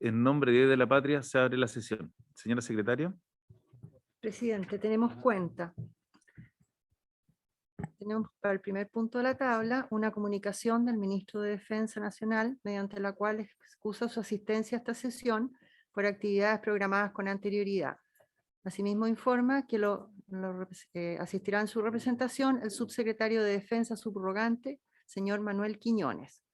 En nombre de Dios y de la Patria se abre la sesión. Señora secretaria. Presidente, tenemos cuenta. Tenemos para el primer punto de la tabla una comunicación del Ministro de Defensa Nacional, mediante la cual excusa su asistencia a esta sesión por actividades programadas con anterioridad. Asimismo informa que asistirá en su representación el subsecretario de Defensa subrogante, señor Manuel Quiñones.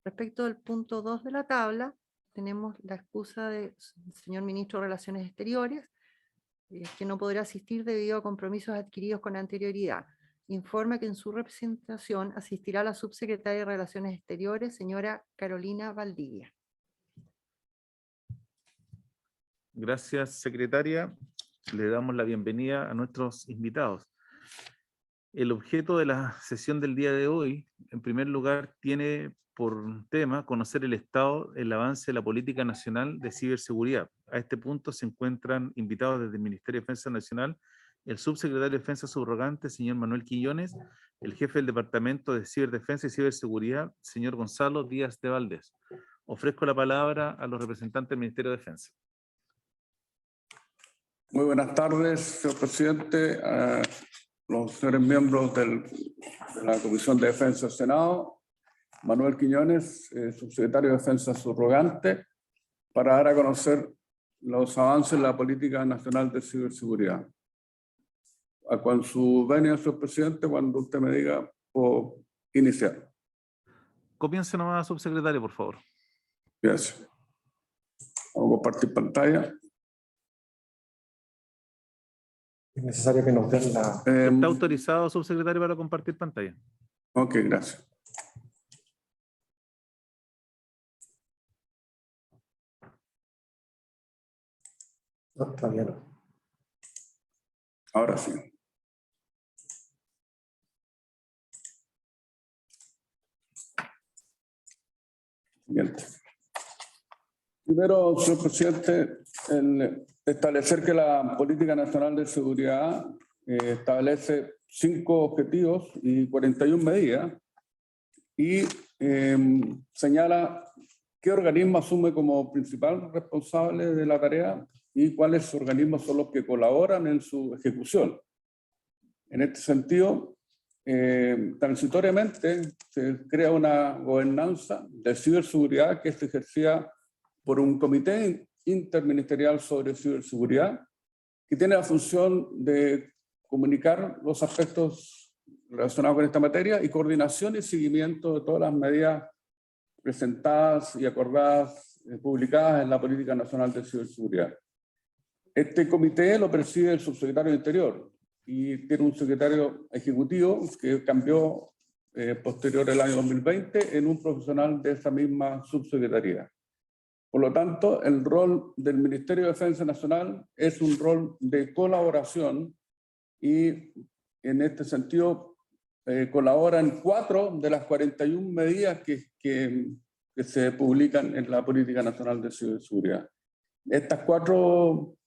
Respecto del punto 2 de la tabla, tenemos la excusa del señor Ministro de Relaciones Exteriores, que no podrá asistir debido a compromisos adquiridos con anterioridad. Informa que en su representación asistirá la subsecretaria de Relaciones Exteriores, señora Carolina Valdivia. Gracias, secretaria. Le damos la bienvenida a nuestros invitados. El objeto de la sesión del día de hoy, en primer lugar, tiene por tema conocer el estado, el avance de la política nacional de ciberseguridad. A este punto se encuentran invitados desde el Ministerio de Defensa Nacional el subsecretario de Defensa subrogante, señor Manuel Quiñones, el jefe del Departamento de Ciberdefensa y Ciberseguridad, señor Gonzalo Díaz de Valdés. Ofrezco la palabra a los representantes del Ministerio de Defensa. Muy buenas tardes, señor presidente, a los señores miembros de la Comisión de Defensa del Senado, Manuel Quiñones, subsecretario de Defensa subrogante, para dar a conocer los avances en la política nacional de ciberseguridad. Con su venia, señor presidente, cuando usted me diga, puedo iniciar. Comience nomás, subsecretario, por favor. Gracias. Vamos a compartir pantalla. Es necesario que nos den la... Está autorizado, subsecretario, para compartir pantalla. Ok, gracias. No, todavía no. Ahora sí. Siguiente. Primero, señor presidente, establecer que la Política Nacional de Seguridad establece 5 objetivos y 41 medidas y señala qué organismo asume como principal responsable de la tarea y cuáles organismos son los que colaboran en su ejecución. En este sentido, transitoriamente se crea una gobernanza de ciberseguridad que se ejercía por un comité interministerial sobre ciberseguridad que tiene la función de comunicar los aspectos relacionados con esta materia y coordinación y seguimiento de todas las medidas presentadas y acordadas, publicadas en la Política Nacional de Ciberseguridad. Este comité lo preside el subsecretario de Interior y tiene un secretario ejecutivo que cambió posterior al año 2020 en un profesional de esa misma subsecretaría. Por lo tanto, el rol del Ministerio de Defensa Nacional es un rol de colaboración y en este sentido colabora en 4 de las 41 medidas que se publican en la Política Nacional de Ciberseguridad. Estas 4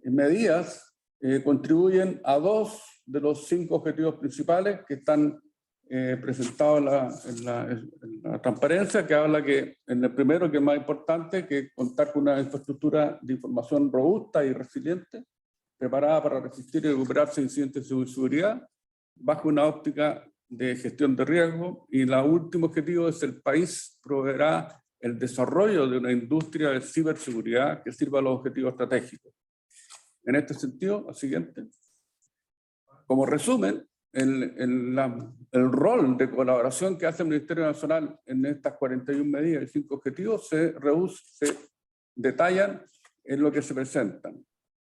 medidas contribuyen a 2 de los 5 objetivos principales que están presentados en la transparencia, que habla que en el primero, que es más importante, que contar con una infraestructura de información robusta y resiliente, preparada para resistir y recuperarse de incidentes de seguridad, bajo una óptica de gestión de riesgo. Y el último objetivo es: el país proveerá el desarrollo de una industria de ciberseguridad que sirva a los objetivos estratégicos. En este sentido, la siguiente. Como resumen, el rol de colaboración que hace el Ministerio Nacional en estas 41 medidas y 5 objetivos se detallan en lo que se presentan.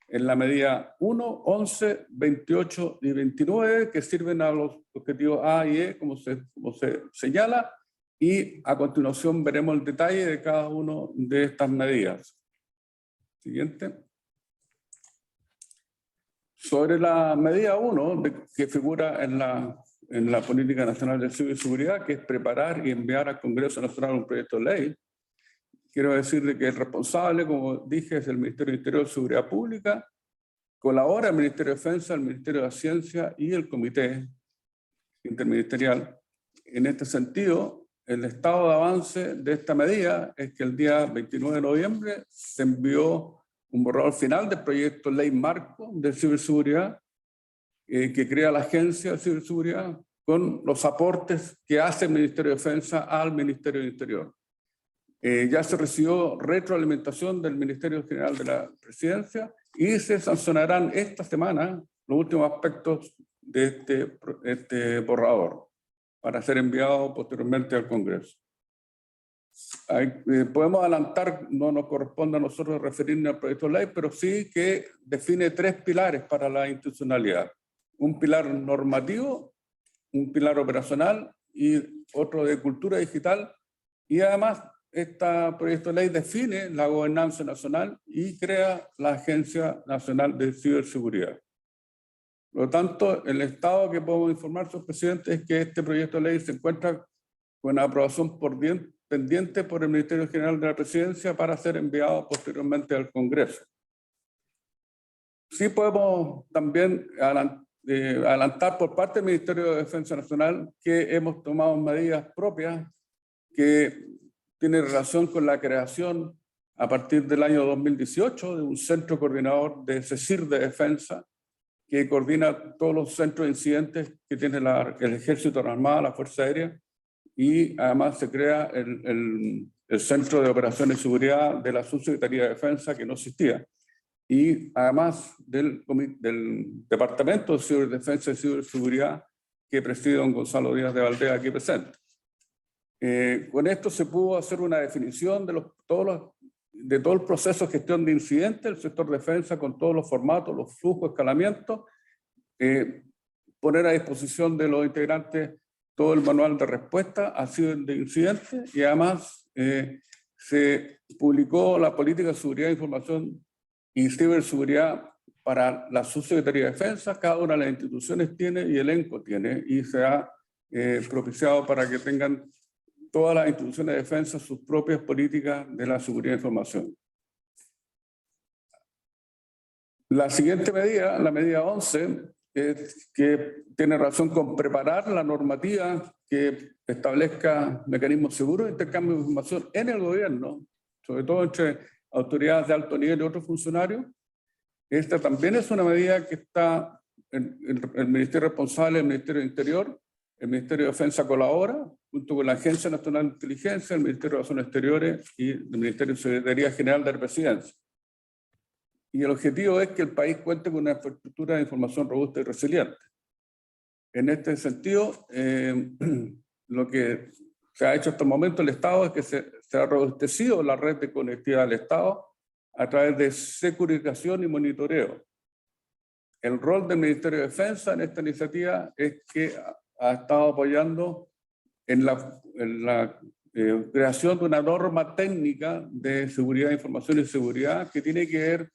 En la medida 1, 11, 28 y 29, que sirven a los objetivos A y E, como se señala, y a continuación veremos el detalle de cada una de estas medidas. Siguiente. Sobre la medida 1, que figura en la Política Nacional de Ciberseguridad, que es preparar y enviar al Congreso Nacional un proyecto de ley, quiero decirle que el responsable, como dije, es el Ministerio de Interior y Seguridad Pública. Colabora el Ministerio de Defensa, el Ministerio de la Ciencia y el Comité Interministerial. En este sentido, el estado de avance de esta medida es que el día 29 de noviembre se envió un borrador final del proyecto Ley Marco de Ciberseguridad que crea la Agencia de Ciberseguridad con los aportes que hace el Ministerio de Defensa al Ministerio del Interior. Ya se recibió retroalimentación del Ministerio General de la Presidencia y se sancionarán esta semana los últimos aspectos de este borrador para ser enviado posteriormente al Congreso. Podemos adelantar, no nos corresponde a nosotros referirnos al proyecto de ley, pero sí que define 3 pilares para la institucionalidad. Un pilar normativo, un pilar operacional y otro de cultura digital. Y además, este proyecto de ley define la gobernanza nacional y crea la Agencia Nacional de Ciberseguridad. Por lo tanto, el estado que podemos informar, señor presidente, es que este proyecto de ley se encuentra con aprobación pendiente por el Ministerio General de la Presidencia para ser enviado posteriormente al Congreso. Sí podemos también adelantar por parte del Ministerio de Defensa Nacional que hemos tomado medidas propias que tienen relación con la creación a partir del año 2018 de un centro coordinador de CECIR de Defensa que coordina todos los centros de incidentes que tiene el Ejército, la Armada, la Fuerza Aérea, y además se crea el Centro de Operaciones y Seguridad de la Subsecretaría de Defensa, que no existía. Y además del Departamento de Ciberdefensa y Ciberseguridad, que preside don Gonzalo Díaz de Valdés, aquí presente. Con esto se pudo hacer una definición de todo el proceso de gestión de incidentes del sector defensa, con todos los formatos, los flujos, escalamientos, poner a disposición de los integrantes todo el manual de respuesta a de incidentes, y además se publicó la política de seguridad de información y ciberseguridad para la Subsecretaría de Defensa. Cada una de las instituciones tiene y elenco tiene, y se ha propiciado para que tengan todas las instituciones de defensa sus propias políticas de la seguridad de información. La siguiente medida, la medida 11, que tiene relación con preparar la normativa que establezca mecanismos seguros de intercambio de información en el gobierno, sobre todo entre autoridades de alto nivel y otros funcionarios. Esta también es una medida que está en el Ministerio responsable, el Ministerio del Interior. El Ministerio de Defensa colabora junto con la Agencia Nacional de Inteligencia, el Ministerio de Relaciones Exteriores y el Ministerio de Secretaría General de la Presidencia. Y el objetivo es que el país cuente con una infraestructura de información robusta y resiliente. En este sentido, lo que se ha hecho hasta el momento el Estado es que se ha robustecido la red de conectividad del Estado a través de securización y monitoreo. El rol del Ministerio de Defensa en esta iniciativa es que ha estado apoyando en la creación de una norma técnica de seguridad de información y seguridad que tiene que ver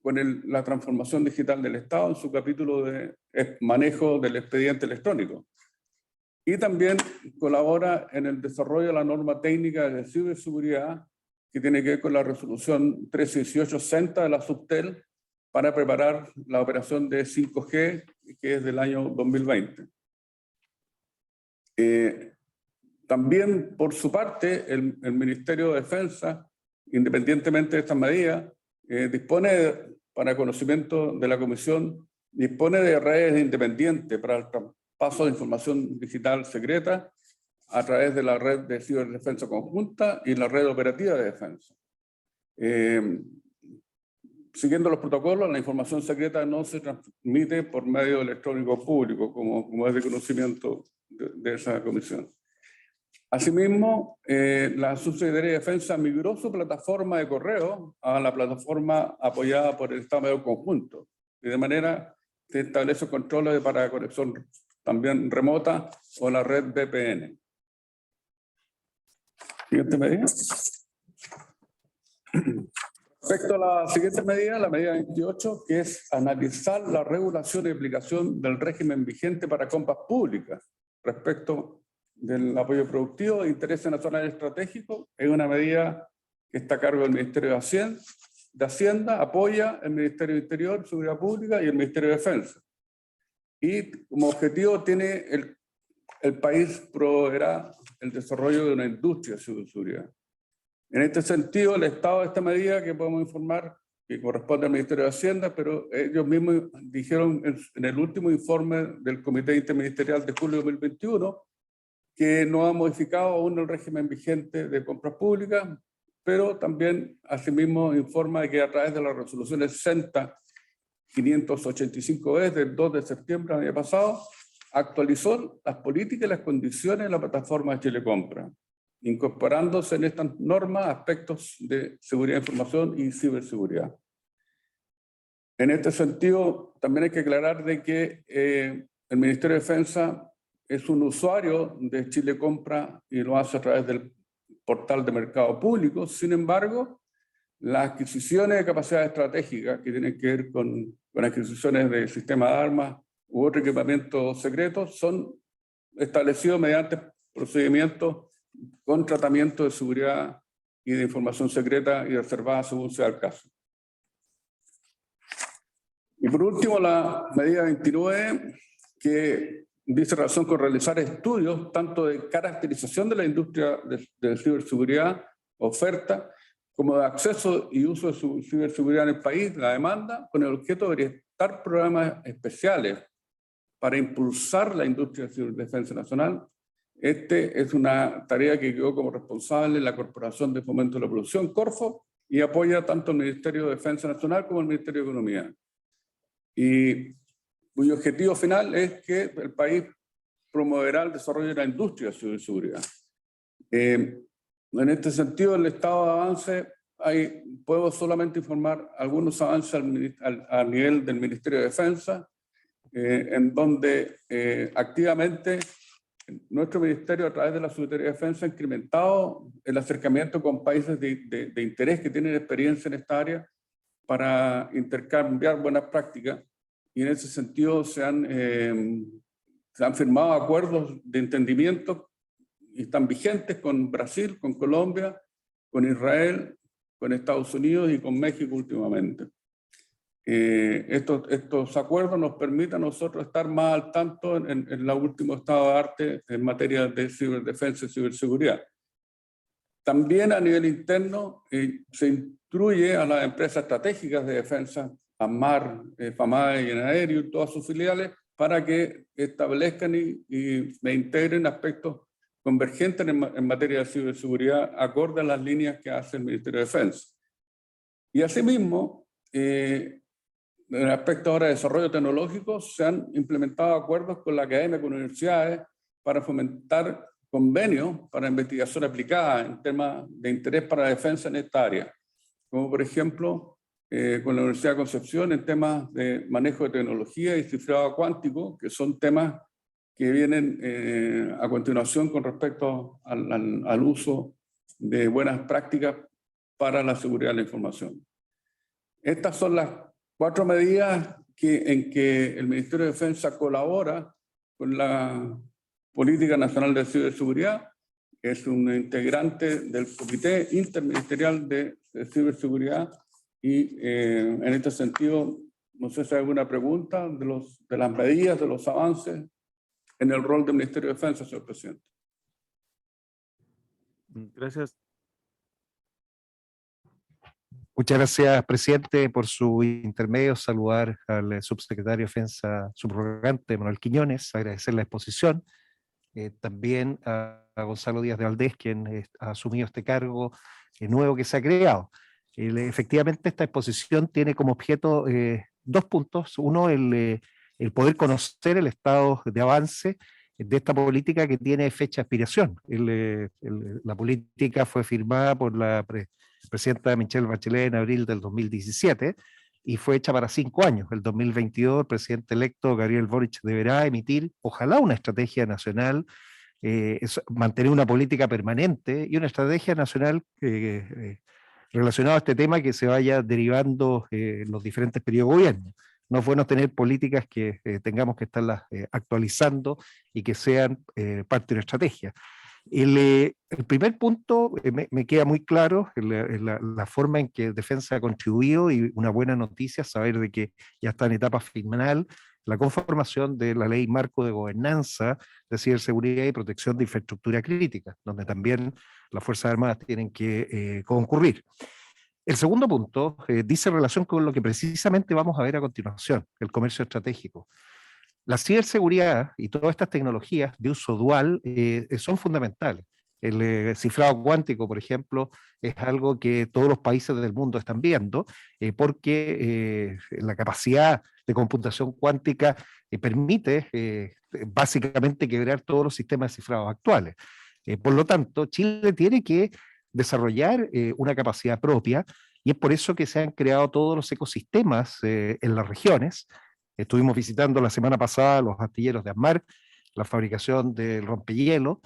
con la transformación digital del Estado en su capítulo de manejo del expediente electrónico. Y también colabora en el desarrollo de la norma técnica de ciberseguridad que tiene que ver con la resolución 131860 de la Subtel para preparar la operación de 5G, que es del año 2020. También, por su parte, el Ministerio de Defensa, independientemente de estas medidas, dispone, para conocimiento de la Comisión, dispone de redes independientes para el traspaso de información digital secreta a través de la red de ciberdefensa conjunta y la red operativa de defensa. Siguiendo los protocolos, la información secreta no se transmite por medio electrónico público, como es de conocimiento de esa comisión. Asimismo, la Subsecretaría de Defensa migró su plataforma de correo a la plataforma apoyada por el Estado Mayor Conjunto, y de manera que establece controles para conexión también remota o la red VPN. Siguiente medida. Respecto a la siguiente medida, la medida 28, que es analizar la regulación y aplicación del régimen vigente para compras públicas respecto del apoyo productivo de intereses nacionales estratégicos, es una medida que está a cargo del Ministerio de Hacienda, apoya el Ministerio de Interior, Seguridad Pública y el Ministerio de Defensa. Y como objetivo tiene el país proveerá el desarrollo de una industria de ciberseguridad. En este sentido, el estado de esta medida que podemos informar, que corresponde al Ministerio de Hacienda, pero ellos mismos dijeron en el último informe del Comité Interministerial de julio de 2021 que no ha modificado aún el régimen vigente de compras públicas, pero también asimismo informa de que a través de las resoluciones 60-585-E del 2 de septiembre del año pasado, actualizó las políticas y las condiciones de la plataforma de Chile Compra, incorporándose en estas normas aspectos de seguridad de información y ciberseguridad. En este sentido, también hay que aclarar de que el Ministerio de Defensa es un usuario de Chile Compra y lo hace a través del portal de mercado público. Sin embargo, las adquisiciones de capacidad estratégica que tienen que ver con adquisiciones de sistemas de armas u otro equipamiento secreto son establecidos mediante procedimientos con tratamiento de seguridad y de información secreta y reservada según sea el caso. Y por último, la medida 29, que dice relación con realizar estudios tanto de caracterización de la industria de ciberseguridad, oferta, como de acceso y uso de ciberseguridad en el país, la demanda, con el objeto de orientar programas especiales para impulsar la industria de ciberdefensa nacional. Este es una tarea que quedó como responsable la Corporación de Fomento de la Producción, Corfo, y apoya tanto el Ministerio de Defensa Nacional como el Ministerio de Economía. Y cuyo objetivo final es que el país promoverá el desarrollo de la industria de ciberseguridad. En este sentido, el estado de avance, puedo solamente informar algunos avances a nivel del Ministerio de Defensa, en donde activamente nuestro ministerio, a través de la Secretaría de Defensa, ha incrementado el acercamiento con países de interés que tienen experiencia en esta área para intercambiar buenas prácticas, y en ese sentido se han firmado acuerdos de entendimiento y están vigentes con Brasil, con Colombia, con Israel, con Estados Unidos y con México últimamente. Estos acuerdos nos permiten a nosotros estar más al tanto en el último estado de arte en materia de ciberdefensa y ciberseguridad. También a nivel interno se instruye a las empresas estratégicas de defensa, AMAR, FAMAE y ENAERIO y todas sus filiales, para que establezcan y integren aspectos convergentes en materia de ciberseguridad acorde a las líneas que hace el Ministerio de Defensa. Y asimismo, en el aspecto ahora de desarrollo tecnológico, se han implementado acuerdos con la academia, con universidades, para fomentar convenios para investigación aplicada en temas de interés para la defensa en esta área, como por ejemplo con la Universidad de Concepción en temas de manejo de tecnología y cifrado cuántico, que son temas que vienen a continuación con respecto al uso de buenas prácticas para la seguridad de la información. Estas son las 4 medidas en que el Ministerio de Defensa colabora con la Política Nacional de Ciberseguridad. Es un integrante del Comité Interministerial de Ciberseguridad y en este sentido, no sé si hay alguna pregunta de las medidas, de los avances en el rol del Ministerio de Defensa, señor presidente. Gracias. Muchas gracias, presidente, por su intermedio. Saludar al subsecretario de Defensa subrogante, Manuel Quiñones, agradecer la exposición. También a Gonzalo Díaz de Valdés, quien ha asumido este cargo nuevo que se ha creado. Efectivamente, esta exposición tiene como objeto 2 puntos. Uno, el poder conocer el estado de avance de esta política que tiene fecha de expiración. La política fue firmada por la presidenta Michelle Bachelet en abril del 2017 y fue hecha para 5 años. El 2022 el presidente electo Gabriel Boric deberá emitir, ojalá, una estrategia nacional, mantener una política permanente y una estrategia nacional relacionada a este tema que se vaya derivando en los diferentes periodos de gobierno. No es bueno tener políticas que tengamos que estarlas actualizando y que sean parte de una estrategia. El primer punto me queda muy claro, la forma en que Defensa ha contribuido, y una buena noticia saber de que ya está en etapa final la conformación de la Ley Marco de Gobernanza de Ciberseguridad y Protección de Infraestructura Crítica, donde también las Fuerzas Armadas tienen que concurrir. El segundo punto dice relación con lo que precisamente vamos a ver a continuación, el comercio estratégico. La ciberseguridad y todas estas tecnologías de uso dual son fundamentales. El cifrado cuántico, por ejemplo, es algo que todos los países del mundo están viendo, porque la capacidad de computación cuántica permite básicamente quebrar todos los sistemas de cifrado actuales. Por lo tanto, Chile tiene que desarrollar una capacidad propia, y es por eso que se han creado todos los ecosistemas en las regiones. Estuvimos visitando la semana pasada los astilleros de Asmar, la fabricación del rompehielo,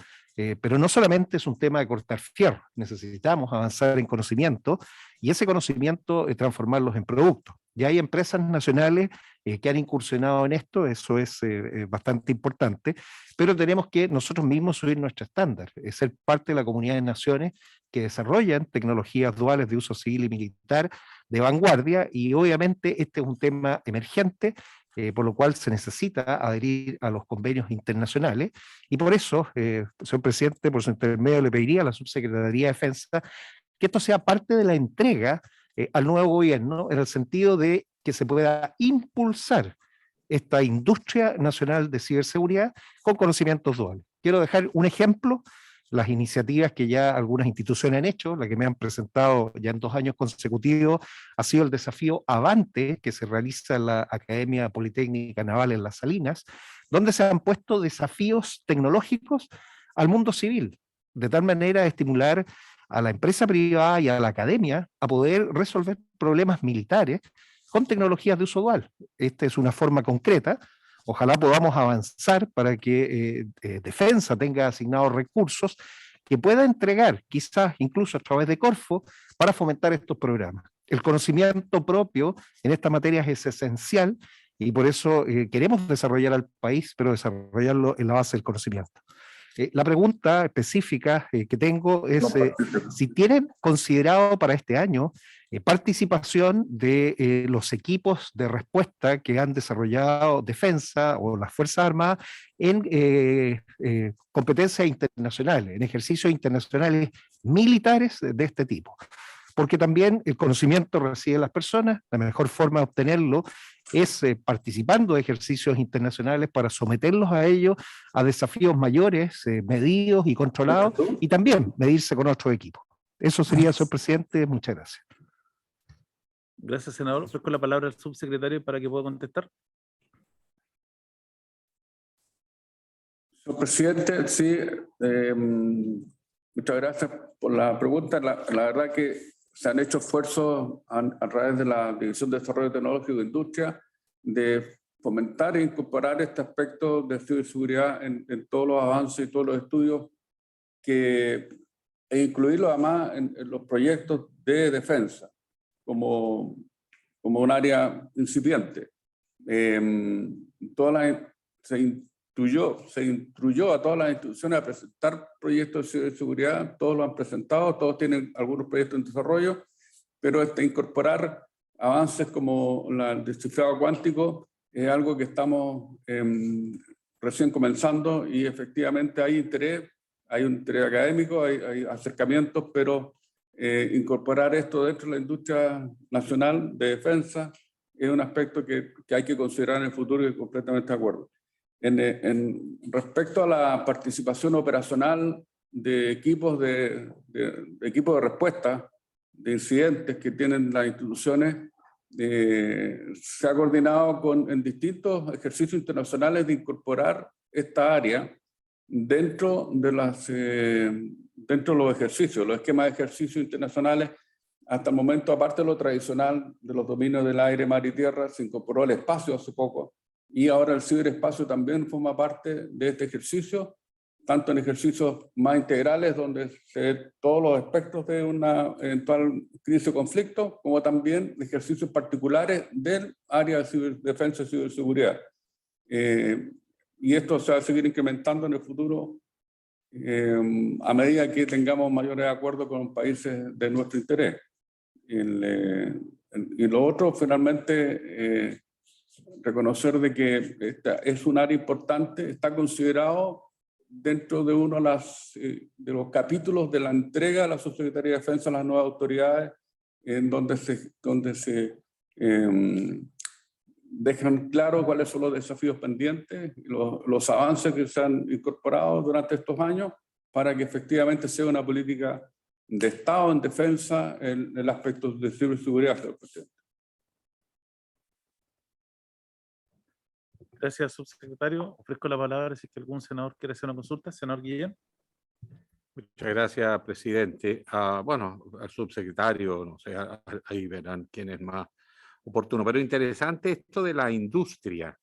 pero no solamente es un tema de cortar fierro, necesitamos avanzar en conocimiento y ese conocimiento transformarlos en productos. Ya hay empresas nacionales que han incursionado en esto, eso es bastante importante, pero tenemos que nosotros mismos subir nuestro estándar, ser parte de la comunidad de naciones que desarrollan tecnologías duales de uso civil y militar de vanguardia, y obviamente este es un tema emergente, por lo cual se necesita adherir a los convenios internacionales, y por eso, señor presidente, por su intermedio le pediría a la Subsecretaría de Defensa que esto sea parte de la entrega al nuevo gobierno, en el sentido de que se pueda impulsar esta industria nacional de ciberseguridad con conocimientos duales. Quiero dejar un ejemplo: las iniciativas que ya algunas instituciones han hecho, la que me han presentado ya en 2 años consecutivos, ha sido el desafío Avante, que se realiza en la Academia Politécnica Naval en Las Salinas, donde se han puesto desafíos tecnológicos al mundo civil, de tal manera de estimular a la empresa privada y a la academia a poder resolver problemas militares con tecnologías de uso dual. Esta es una forma concreta. Ojalá podamos avanzar para que Defensa tenga asignados recursos que pueda entregar, quizás incluso a través de Corfo, para fomentar estos programas. El conocimiento propio en esta materia es esencial, y por eso queremos desarrollar al país, pero desarrollarlo en la base del conocimiento. La pregunta específica que tengo es si tienen considerado para este año participación de los equipos de respuesta que han desarrollado Defensa o las Fuerzas Armadas en competencias internacionales, en ejercicios internacionales militares de este tipo. Porque también el conocimiento reside en las personas, la mejor forma de obtenerlo es participando de ejercicios internacionales para someterlos a ellos, a desafíos mayores, medidos y controlados, y también medirse con otros equipos. Eso sería, señor presidente. Muchas gracias. Gracias, senador. Ofrezco la palabra al subsecretario para que pueda contestar. Señor presidente, sí, muchas gracias por la pregunta. La verdad que se han hecho esfuerzos a través de la División de Desarrollo Tecnológico de Industria de fomentar e incorporar este aspecto de ciberseguridad en todos los avances y todos los estudios, e incluirlo además en los proyectos de defensa como un área incipiente. Se instruyó a todas las instituciones a presentar proyectos de ciberseguridad, todos lo han presentado, todos tienen algunos proyectos en desarrollo, pero incorporar avances como el descifrado cuántico es algo que estamos recién comenzando, y efectivamente hay interés, hay un interés académico, hay acercamientos, pero incorporar esto dentro de la industria nacional de defensa es un aspecto que hay que considerar en el futuro, y estoy completamente de acuerdo. Respecto a la participación operacional de equipos de respuesta de incidentes que tienen las instituciones, se ha coordinado en distintos ejercicios internacionales de incorporar esta área dentro de los ejercicios, los esquemas de ejercicios internacionales. Hasta el momento, aparte de lo tradicional de los dominios del aire, mar y tierra, se incorporó el espacio hace poco, y ahora el ciberespacio también forma parte de este ejercicio, tanto en ejercicios más integrales, donde se ven todos los aspectos de una eventual crisis o conflicto, como también ejercicios particulares del área de ciberdefensa y ciberseguridad. Y esto se va a seguir incrementando en el futuro a medida que tengamos mayores acuerdos con países de nuestro interés. Y lo otro, finalmente, reconocer de que esta es un área importante, está considerado dentro de uno de los capítulos de la entrega de la Subsecretaría de Defensa a las nuevas autoridades, en donde se dejan claro cuáles son los desafíos pendientes, los avances que se han incorporado durante estos años para que efectivamente sea una política de Estado en defensa en el aspecto de ciberseguridad, señor presidente. Gracias, subsecretario. Ofrezco la palabra si es que algún senador quiere hacer una consulta. Senador Guillén. Muchas gracias, presidente. Bueno, al subsecretario, no sé, ahí verán quién es más oportuno. Pero interesante esto de la industria.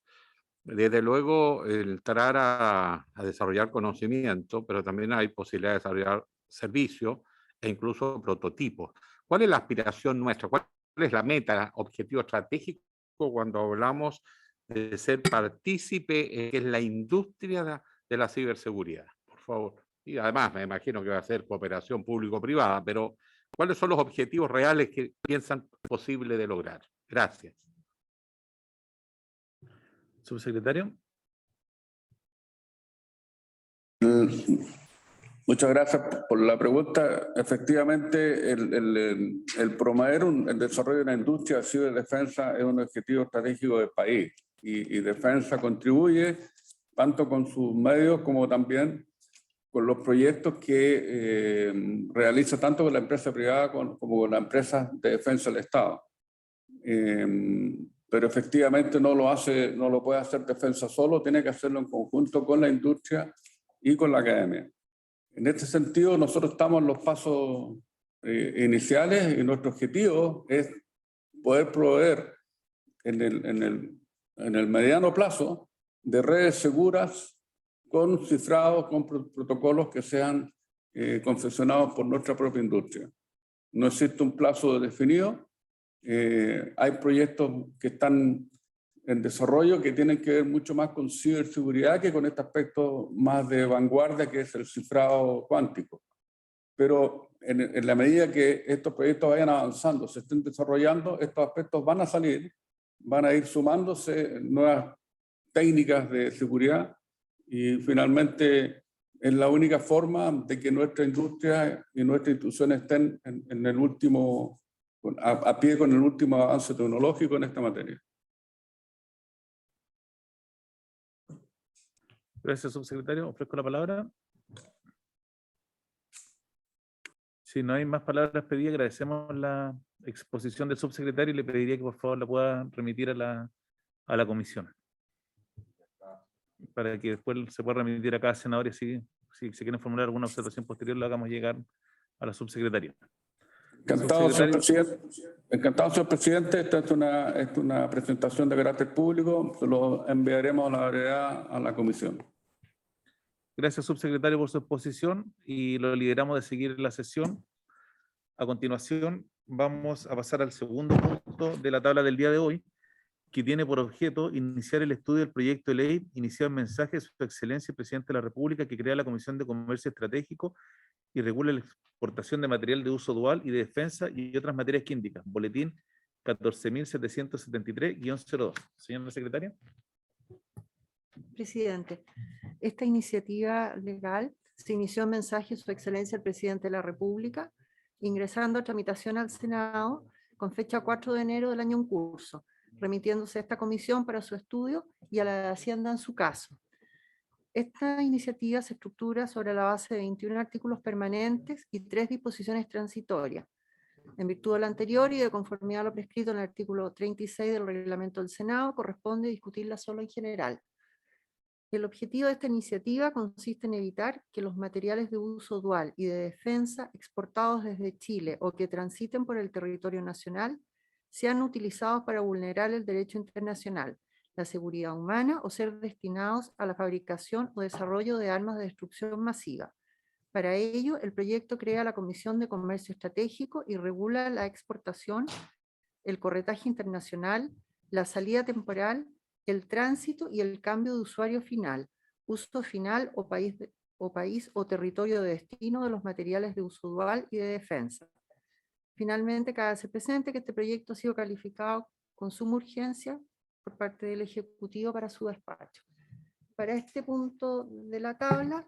Desde luego, entrar a desarrollar conocimiento, pero también hay posibilidad de desarrollar servicios e incluso prototipos. ¿Cuál es la aspiración nuestra? ¿Cuál es la meta, objetivo estratégico cuando hablamos de ser partícipe en la industria de la ciberseguridad? Por favor. Y además me imagino que va a ser cooperación público-privada, pero ¿cuáles son los objetivos reales que piensan posible de lograr? Gracias. Subsecretario. Muchas gracias por la pregunta. Efectivamente, el promover el desarrollo de una industria de ciberdefensa es un objetivo estratégico del país y Defensa contribuye tanto con sus medios como también con los proyectos que realiza tanto con la empresa privada como con la empresa de defensa del Estado. Pero efectivamente no lo puede hacer Defensa solo, tiene que hacerlo en conjunto con la industria y con la academia. En este sentido, nosotros estamos en los pasos iniciales y nuestro objetivo es poder proveer en el mediano plazo de redes seguras con cifrados, con protocolos que sean confeccionados por nuestra propia industria. No existe un plazo definido. Hay proyectos que están en desarrollo que tienen que ver mucho más con ciberseguridad que con este aspecto más de vanguardia que es el cifrado cuántico. Pero en la medida que estos proyectos vayan avanzando, se estén desarrollando, estos aspectos van a salir, van a ir sumándose nuevas técnicas de seguridad y finalmente es la única forma de que nuestra industria y nuestras instituciones estén en el último, a pie con el último avance tecnológico en esta materia. Gracias, subsecretario. Ofrezco la palabra. Si no hay más palabras pedidas, agradecemos la exposición del subsecretario y le pediría que por favor la pueda remitir a la comisión, para que después se pueda remitir a cada senador y así, si se quieren formular alguna observación posterior, lo hagamos llegar a la subsecretaria. Encantado, señor presidente. Encantado, señor presidente. Esta es una presentación de carácter público. Se lo enviaremos a la brevedad a la comisión. Gracias, subsecretario, por su exposición y lo lideramos de seguir la sesión. A continuación, vamos a pasar al segundo punto de la tabla del día de hoy, que tiene por objeto iniciar el estudio del proyecto de ley iniciado en mensaje de su excelencia el presidente de la República, que crea la Comisión de Comercio Estratégico y regula la exportación de material de uso dual y de defensa y otras materias que indica. Boletín 14.773-02. Señora secretaria. Presidente, esta iniciativa legal se inició en mensaje de su excelencia el presidente de la República, ingresando a tramitación al Senado con fecha 4 de enero del año en curso, remitiéndose a esta comisión para su estudio y a la de Hacienda en su caso. Esta iniciativa se estructura sobre la base de 21 artículos permanentes y 3 disposiciones transitorias. En virtud de lo anterior y de conformidad a lo prescrito en el artículo 36 del reglamento del Senado, corresponde discutirla solo en general. El objetivo de esta iniciativa consiste en evitar que los materiales de uso dual y de defensa exportados desde Chile o que transiten por el territorio nacional sean utilizados para vulnerar el derecho internacional, la seguridad humana o ser destinados a la fabricación o desarrollo de armas de destrucción masiva. Para ello, el proyecto crea la Comisión de Comercio Estratégico y regula la exportación, el corretaje internacional, la salida temporal, el tránsito y el cambio de usuario final, uso final o país o territorio de destino de los materiales de uso dual y de defensa. Finalmente, cabe hacer presente que este proyecto ha sido calificado con suma urgencia por parte del Ejecutivo para su despacho. Para este punto de la tabla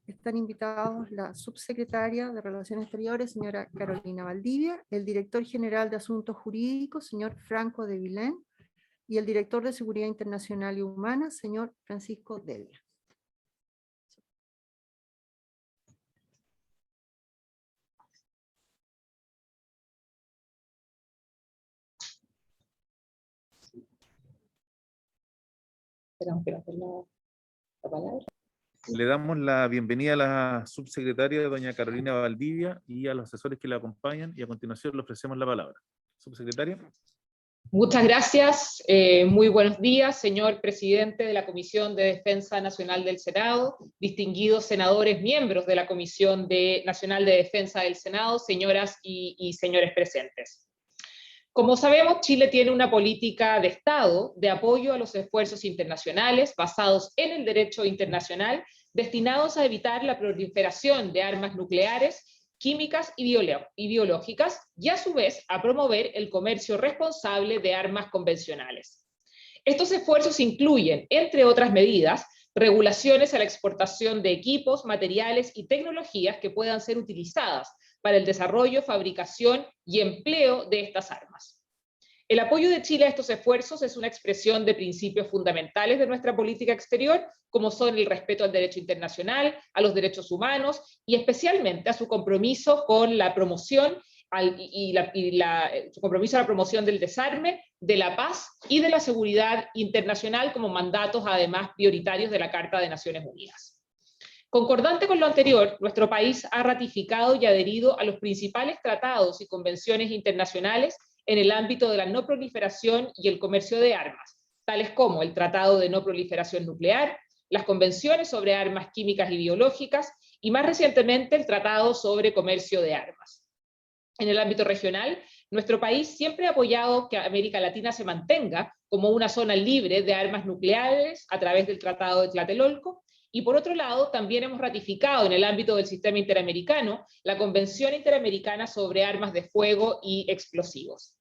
están invitados la subsecretaria de Relaciones Exteriores, señora Carolina Valdivia, el director general de Asuntos Jurídicos, señor Franco de Vilén, y el director de Seguridad Internacional y Humana, señor Francisco Delia. Esperamos que nos den la palabra. Le damos la bienvenida a la subsecretaria doña Carolina Valdivia y a los asesores que la acompañan, y a continuación le ofrecemos la palabra. Subsecretaria. Muchas gracias. Muy buenos días, señor presidente de la Comisión de Defensa Nacional del Senado, distinguidos senadores, miembros de la Comisión Nacional de Defensa del Senado, señoras y señores presentes. Como sabemos, Chile tiene una política de Estado de apoyo a los esfuerzos internacionales basados en el derecho internacional, destinados a evitar la proliferación de armas nucleares, químicas y biológicas, y a su vez a promover el comercio responsable de armas convencionales. Estos esfuerzos incluyen, entre otras medidas, regulaciones a la exportación de equipos, materiales y tecnologías que puedan ser utilizadas para el desarrollo, fabricación y empleo de estas armas. El apoyo de Chile a estos esfuerzos es una expresión de principios fundamentales de nuestra política exterior, como son el respeto al derecho internacional, a los derechos humanos y especialmente a su compromiso con la promoción su compromiso a la promoción del desarme, de la paz y de la seguridad internacional como mandatos además prioritarios de la Carta de Naciones Unidas. Concordante con lo anterior, nuestro país ha ratificado y adherido a los principales tratados y convenciones internacionales en el ámbito de la no proliferación y el comercio de armas, tales como el Tratado de No Proliferación Nuclear, las convenciones sobre armas químicas y biológicas, y más recientemente el Tratado sobre Comercio de Armas. En el ámbito regional, nuestro país siempre ha apoyado que América Latina se mantenga como una zona libre de armas nucleares a través del Tratado de Tlatelolco, y por otro lado, también hemos ratificado en el ámbito del sistema interamericano la Convención Interamericana sobre Armas de Fuego y Explosivos.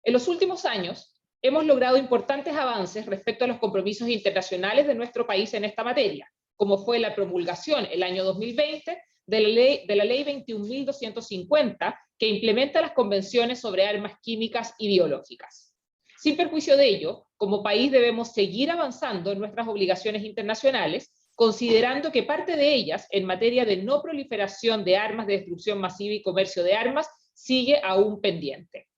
En los últimos años, hemos logrado importantes avances respecto a los compromisos internacionales de nuestro país en esta materia, como fue la promulgación el año 2020 de la Ley 21.250, que implementa las convenciones sobre armas químicas y biológicas. Sin perjuicio de ello, como país debemos seguir avanzando en nuestras obligaciones internacionales, considerando que parte de ellas, en materia de no proliferación de armas de destrucción masiva y comercio de armas, sigue aún pendiente.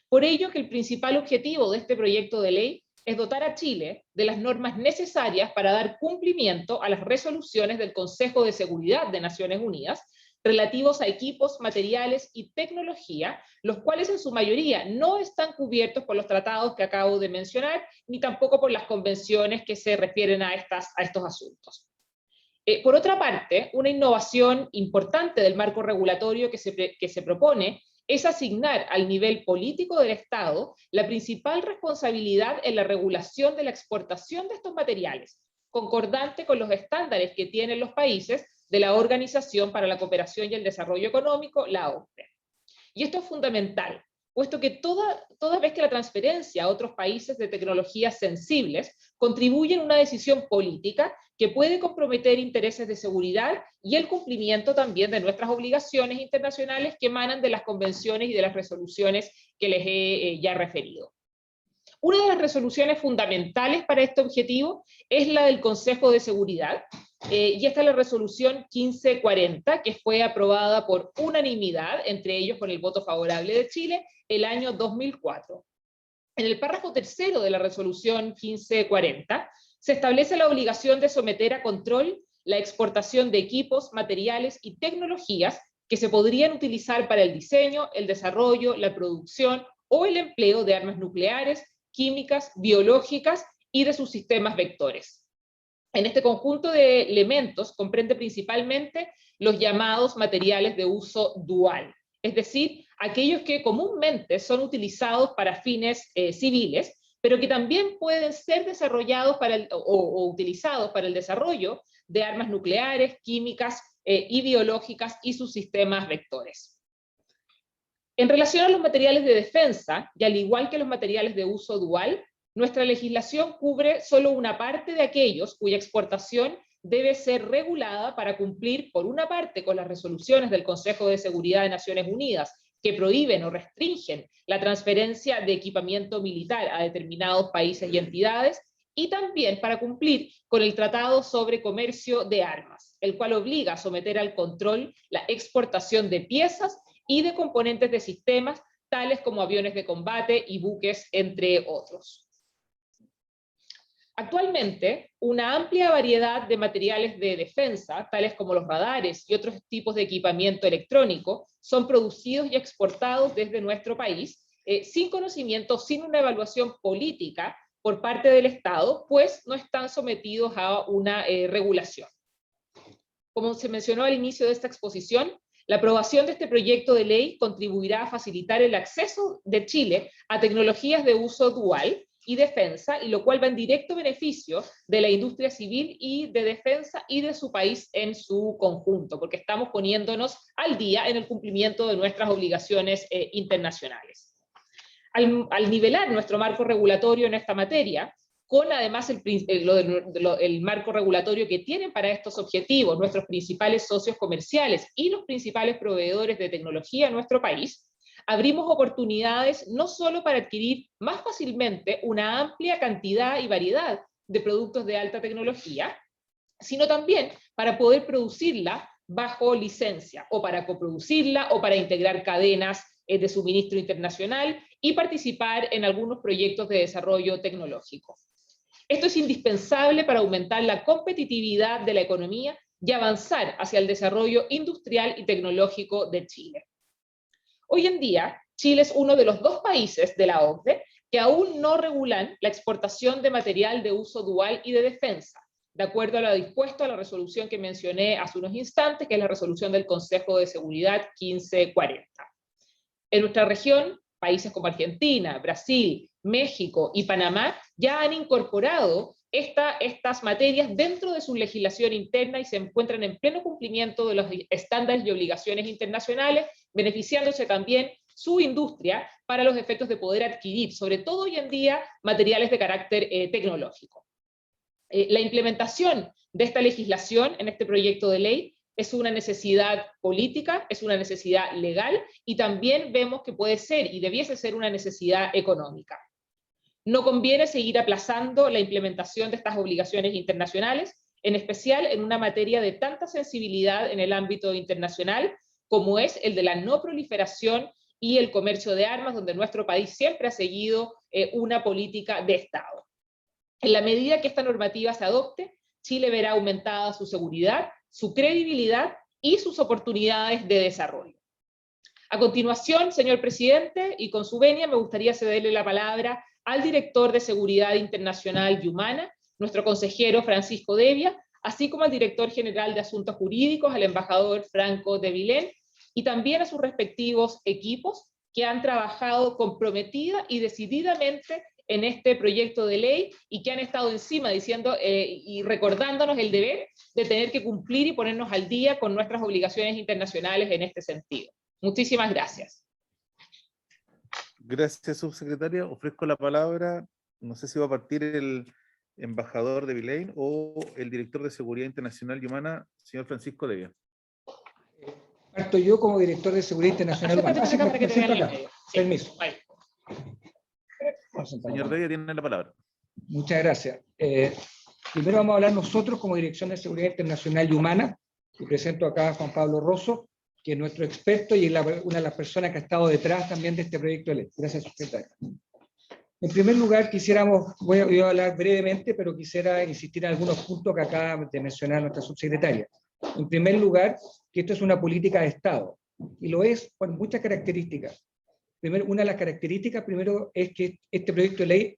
Por ello que el principal objetivo de este proyecto de ley es dotar a Chile de las normas necesarias para dar cumplimiento a las resoluciones del Consejo de Seguridad de Naciones Unidas relativos a equipos, materiales y tecnología, los cuales en su mayoría no están cubiertos por los tratados que acabo de mencionar, ni tampoco por las convenciones que se refieren a estos asuntos. Por otra parte, una innovación importante del marco regulatorio que se propone es asignar al nivel político del Estado la principal responsabilidad en la regulación de la exportación de estos materiales, concordante con los estándares que tienen los países de la Organización para la Cooperación y el Desarrollo Económico, la OCDE. Y esto es fundamental, puesto que toda vez que la transferencia a otros países de tecnologías sensibles contribuye en una decisión política que puede comprometer intereses de seguridad y el cumplimiento también de nuestras obligaciones internacionales que emanan de las convenciones y de las resoluciones que les he ya referido. Una de las resoluciones fundamentales para este objetivo es la del Consejo de Seguridad, y esta es la resolución 1540, que fue aprobada por unanimidad, entre ellos con el voto favorable de Chile, el año 2004. En el párrafo tercero de la resolución 1540, se establece la obligación de someter a control la exportación de equipos, materiales y tecnologías que se podrían utilizar para el diseño, el desarrollo, la producción o el empleo de armas nucleares, químicas, biológicas y de sus sistemas vectores. En este conjunto de elementos comprende principalmente los llamados materiales de uso dual, es decir, aquellos que comúnmente son utilizados para fines civiles, pero que también pueden ser desarrollados o utilizados para el desarrollo de armas nucleares, químicas y biológicas y sus sistemas vectores. En relación a los materiales de defensa, y al igual que los materiales de uso dual, Nuestra legislación cubre solo una parte de aquellos cuya exportación debe ser regulada para cumplir, por una parte, con las resoluciones del Consejo de Seguridad de Naciones Unidas que prohíben o restringen la transferencia de equipamiento militar a determinados países y entidades, y también para cumplir con el Tratado sobre Comercio de Armas, el cual obliga a someter al control la exportación de piezas y de componentes de sistemas, tales como aviones de combate y buques, entre otros. Actualmente, una amplia variedad de materiales de defensa, tales como los radares y otros tipos de equipamiento electrónico, son producidos y exportados desde nuestro país, sin conocimiento, sin una evaluación política por parte del Estado, pues no están sometidos a una regulación. Como se mencionó al inicio de esta exposición, la aprobación de este proyecto de ley contribuirá a facilitar el acceso de Chile a tecnologías de uso dual y defensa, y lo cual va en directo beneficio de la industria civil y de defensa y de su país en su conjunto, porque estamos poniéndonos al día en el cumplimiento de nuestras obligaciones internacionales. Al nivelar nuestro marco regulatorio en esta materia, con además el marco regulatorio que tienen para estos objetivos nuestros principales socios comerciales y los principales proveedores de tecnología en nuestro país, abrimos oportunidades no solo para adquirir más fácilmente una amplia cantidad y variedad de productos de alta tecnología, sino también para poder producirla bajo licencia, o para coproducirla, o para integrar cadenas de suministro internacional y participar en algunos proyectos de desarrollo tecnológico. Esto es indispensable para aumentar la competitividad de la economía y avanzar hacia el desarrollo industrial y tecnológico de Chile. Hoy en día, Chile es uno de los 2 países de la OCDE que aún no regulan la exportación de material de uso dual y de defensa, de acuerdo a lo dispuesto a la resolución que mencioné hace unos instantes, que es la resolución del Consejo de Seguridad 1540. En nuestra región, países como Argentina, Brasil, México y Panamá ya han incorporado estas materias dentro de su legislación interna y se encuentran en pleno cumplimiento de los estándares y obligaciones internacionales, beneficiándose también su industria para los efectos de poder adquirir, sobre todo hoy en día, materiales de carácter tecnológico. La implementación de esta legislación en este proyecto de ley es una necesidad política, es una necesidad legal, y también vemos que puede ser y debiese ser una necesidad económica. No conviene seguir aplazando la implementación de estas obligaciones internacionales, en especial en una materia de tanta sensibilidad en el ámbito internacional, como es el de la no proliferación y el comercio de armas, donde nuestro país siempre ha seguido una política de Estado. En la medida que esta normativa se adopte, Chile verá aumentada su seguridad, su credibilidad y sus oportunidades de desarrollo. A continuación, señor presidente, y con su venia, me gustaría cederle la palabra al director de Seguridad Internacional y Humana, nuestro consejero Francisco Devia, así como al director general de Asuntos Jurídicos, al embajador Franco de Vilén, y también a sus respectivos equipos que han trabajado comprometida y decididamente en este proyecto de ley y que han estado encima diciendo y recordándonos el deber de tener que cumplir y ponernos al día con nuestras obligaciones internacionales en este sentido. Muchísimas gracias. Gracias, subsecretaria. Ofrezco la palabra, no sé si va a partir el embajador de Vilén o el director de Seguridad Internacional y Humana, señor Francisco Devia. Parto yo como director de Seguridad Internacional y Humana. Acércate para que te vean la medio. Sí, permiso. ahí. Señor Devia, tiene la palabra. Muchas gracias. Primero vamos a hablar nosotros como Dirección de Seguridad Internacional y Humana, y presento acá a Juan Pablo Rosso, que es nuestro experto y una de las personas que ha estado detrás también de este proyecto de ley. Gracias, secretario. En primer lugar, voy a hablar brevemente, pero quisiera insistir en algunos puntos que acaba de mencionar nuestra subsecretaria. En primer lugar, que esto es una política de Estado, y lo es por muchas características. Una de las características, primero, es que este proyecto de ley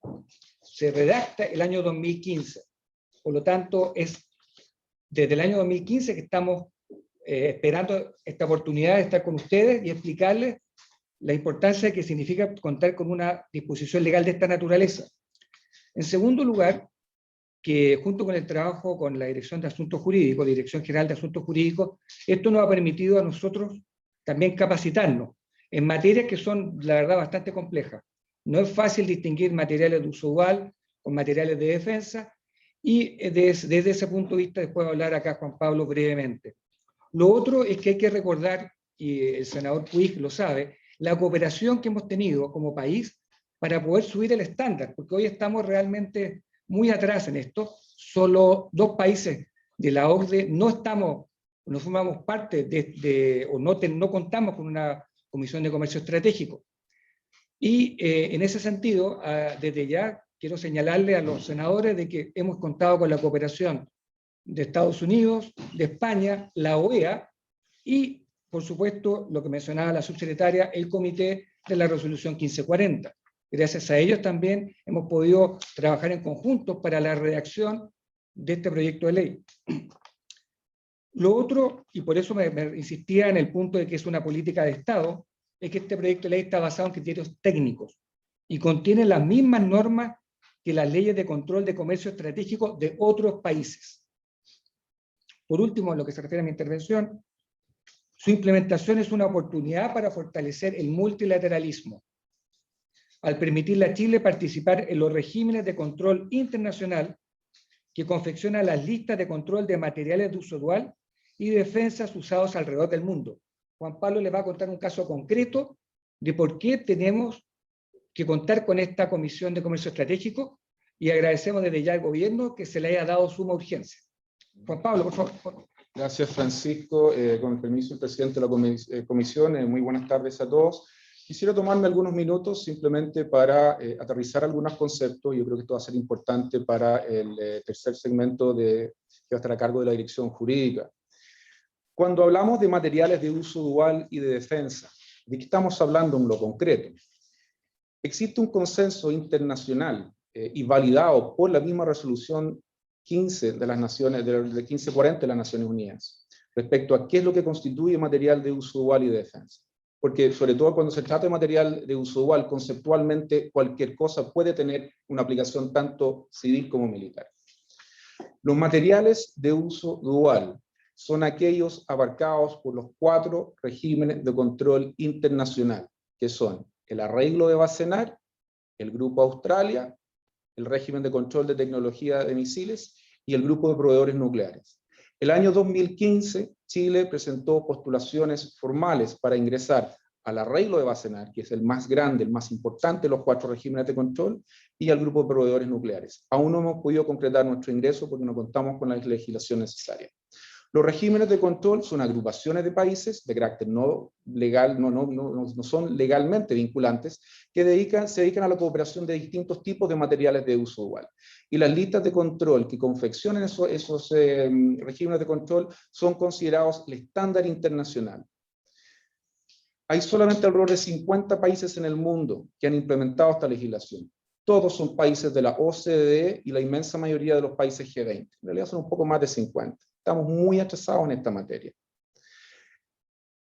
se redacta el año 2015. Por lo tanto, es desde el año 2015 que estamos esperando esta oportunidad de estar con ustedes y explicarles la importancia que significa contar con una disposición legal de esta naturaleza. En segundo lugar, que junto con el trabajo con la Dirección de Asuntos Jurídicos, Dirección General de Asuntos Jurídicos, esto nos ha permitido a nosotros también capacitarnos en materias que son, la verdad, bastante complejas. No es fácil distinguir materiales de uso dual con materiales de defensa, y desde ese punto de vista después va a hablar acá Juan Pablo brevemente. Lo otro es que hay que recordar, y el senador Puig lo sabe, la cooperación que hemos tenido como país para poder subir el estándar, porque hoy estamos realmente muy atrás en esto. Solo 2 países de la OCDE no formamos parte o no contamos con una Comisión de Comercio Estratégico. Y en ese sentido, desde ya quiero señalarle a los senadores de que hemos contado con la cooperación de Estados Unidos, de España, la OEA y, por supuesto, lo que mencionaba la subsecretaria, el Comité de la Resolución 1540. Gracias a ellos también hemos podido trabajar en conjunto para la redacción de este proyecto de ley. Lo otro, y por eso me insistía en el punto de que es una política de Estado, es que este proyecto de ley está basado en criterios técnicos y contiene las mismas normas que las leyes de control de comercio estratégico de otros países. Por último, en lo que se refiere a mi intervención, su implementación es una oportunidad para fortalecer el multilateralismo, al permitirle a Chile participar en los regímenes de control internacional que confecciona las listas de control de materiales de uso dual y defensas usados alrededor del mundo. Juan Pablo les va a contar un caso concreto de por qué tenemos que contar con esta Comisión de Comercio Estratégico, y agradecemos desde ya al gobierno que se le haya dado suma urgencia. Juan Pablo, por favor. Gracias, Francisco. Con el permiso del presidente de la comisión, muy buenas tardes a todos. Quisiera tomarme algunos minutos simplemente para aterrizar algunos conceptos. Yo creo que esto va a ser importante para el tercer segmento que va a estar a cargo de la dirección jurídica. Cuando hablamos de materiales de uso dual y de defensa, ¿de qué estamos hablando en lo concreto? Existe un consenso internacional y validado por la misma resolución 15 de las Naciones, de 1540 de las Naciones Unidas, respecto a qué es lo que constituye material de uso dual y de defensa. Porque sobre todo cuando se trata de material de uso dual, conceptualmente cualquier cosa puede tener una aplicación tanto civil como militar. Los materiales de uso dual son aquellos abarcados por los 4 regímenes de control internacional, que son el arreglo de Wassenaar, el Grupo Australia, el régimen de control de tecnología de misiles y el grupo de proveedores nucleares. El año 2015, Chile presentó postulaciones formales para ingresar al arreglo de Wassenaar, que es el más grande, el más importante de los 4 regímenes de control, y al grupo de proveedores nucleares. Aún no hemos podido concretar nuestro ingreso porque no contamos con la legislación necesaria. Los regímenes de control son agrupaciones de países de carácter no legal, no son legalmente vinculantes, que se dedican a la cooperación de distintos tipos de materiales de uso dual. Y las listas de control que confeccionan esos regímenes de control son considerados el estándar internacional. Hay solamente alrededor de 50 países en el mundo que han implementado esta legislación. Todos son países de la OCDE y la inmensa mayoría de los países G20. En realidad son un poco más de 50. Estamos muy atrasados en esta materia.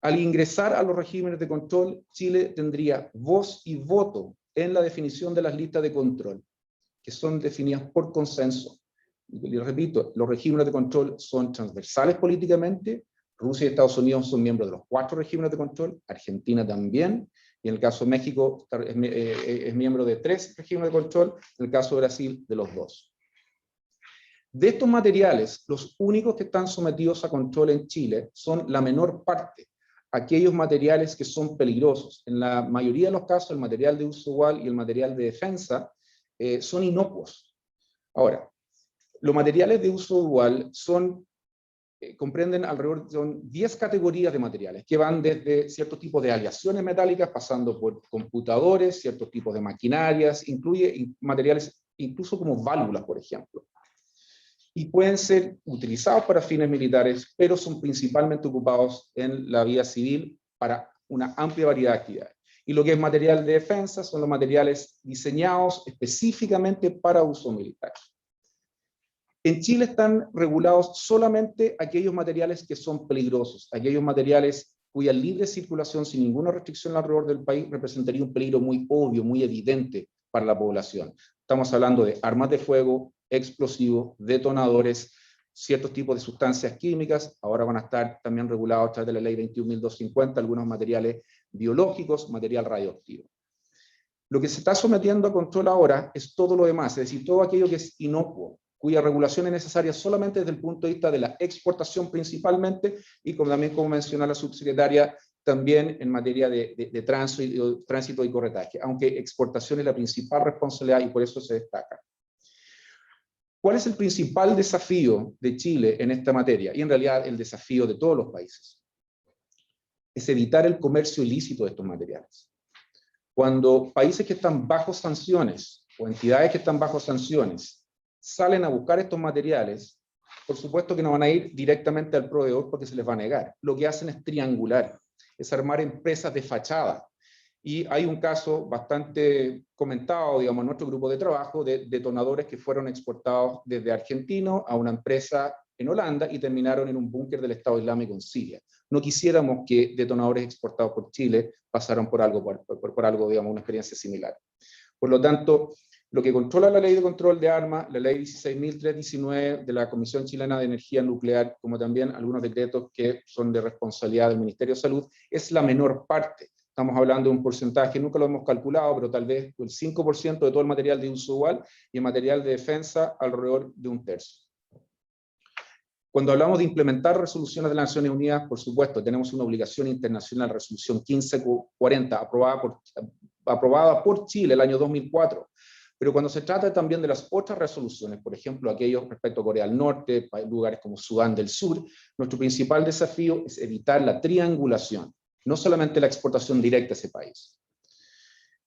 Al ingresar a los regímenes de control, Chile tendría voz y voto en la definición de las listas de control, que son definidas por consenso. Y repito, los regímenes de control son transversales políticamente. Rusia y Estados Unidos son miembros de los 4 regímenes de control, Argentina también, y en el caso de México es miembro de 3 regímenes de control, en el caso de Brasil de los 2. De estos materiales, los únicos que están sometidos a control en Chile son la menor parte, aquellos materiales que son peligrosos. En la mayoría de los casos, el material de uso dual y el material de defensa son inocuos. Ahora, los materiales de uso dual comprenden alrededor de 10 categorías de materiales, que van desde ciertos tipos de aleaciones metálicas, pasando por computadores, ciertos tipos de maquinarias, incluye materiales incluso como válvulas, por ejemplo. Y pueden ser utilizados para fines militares, pero son principalmente ocupados en la vía civil para una amplia variedad de actividades. Y lo que es material de defensa son los materiales diseñados específicamente para uso militar. En Chile están regulados solamente aquellos materiales que son peligrosos, aquellos materiales cuya libre circulación sin ninguna restricción alrededor del país representaría un peligro muy obvio, muy evidente para la población. Estamos hablando de armas de fuego, explosivos, detonadores, ciertos tipos de sustancias químicas, ahora van a estar también regulados a través de la ley 21.250, algunos materiales biológicos, material radioactivo. Lo que se está sometiendo a control ahora es todo lo demás, es decir, todo aquello que es inocuo, cuya regulación es necesaria solamente desde el punto de vista de la exportación principalmente, y también, como menciona la subsecretaria, también en materia de tránsito y corretaje, aunque exportación es la principal responsabilidad y por eso se destaca. ¿Cuál es el principal desafío de Chile en esta materia? Y en realidad el desafío de todos los países. Es evitar el comercio ilícito de estos materiales. Cuando países que están bajo sanciones o entidades que están bajo sanciones salen a buscar estos materiales, por supuesto que no van a ir directamente al proveedor porque se les va a negar. Lo que hacen es triangular, es armar empresas de fachada. Y hay un caso bastante comentado, digamos, en nuestro grupo de trabajo, de detonadores que fueron exportados desde Argentina a una empresa en Holanda y terminaron en un búnker del Estado Islámico en Siria. No quisiéramos que detonadores exportados por Chile pasaran por algo, digamos, una experiencia similar. Por lo tanto, lo que controla la Ley de Control de Armas, la Ley 16.319 de la Comisión Chilena de Energía Nuclear, como también algunos decretos que son de responsabilidad del Ministerio de Salud, es la menor parte. Estamos hablando de un porcentaje, nunca lo hemos calculado, pero tal vez el 5% de todo el material de uso igual y el material de defensa alrededor de 1/3. Cuando hablamos de implementar resoluciones de las Naciones Unidas, por supuesto, tenemos una obligación internacional, resolución 1540, aprobada por Chile el año 2004. Pero cuando se trata también de las otras resoluciones, por ejemplo, aquellos respecto a Corea del Norte, lugares como Sudán del Sur, nuestro principal desafío es evitar la triangulación, no solamente la exportación directa a ese país.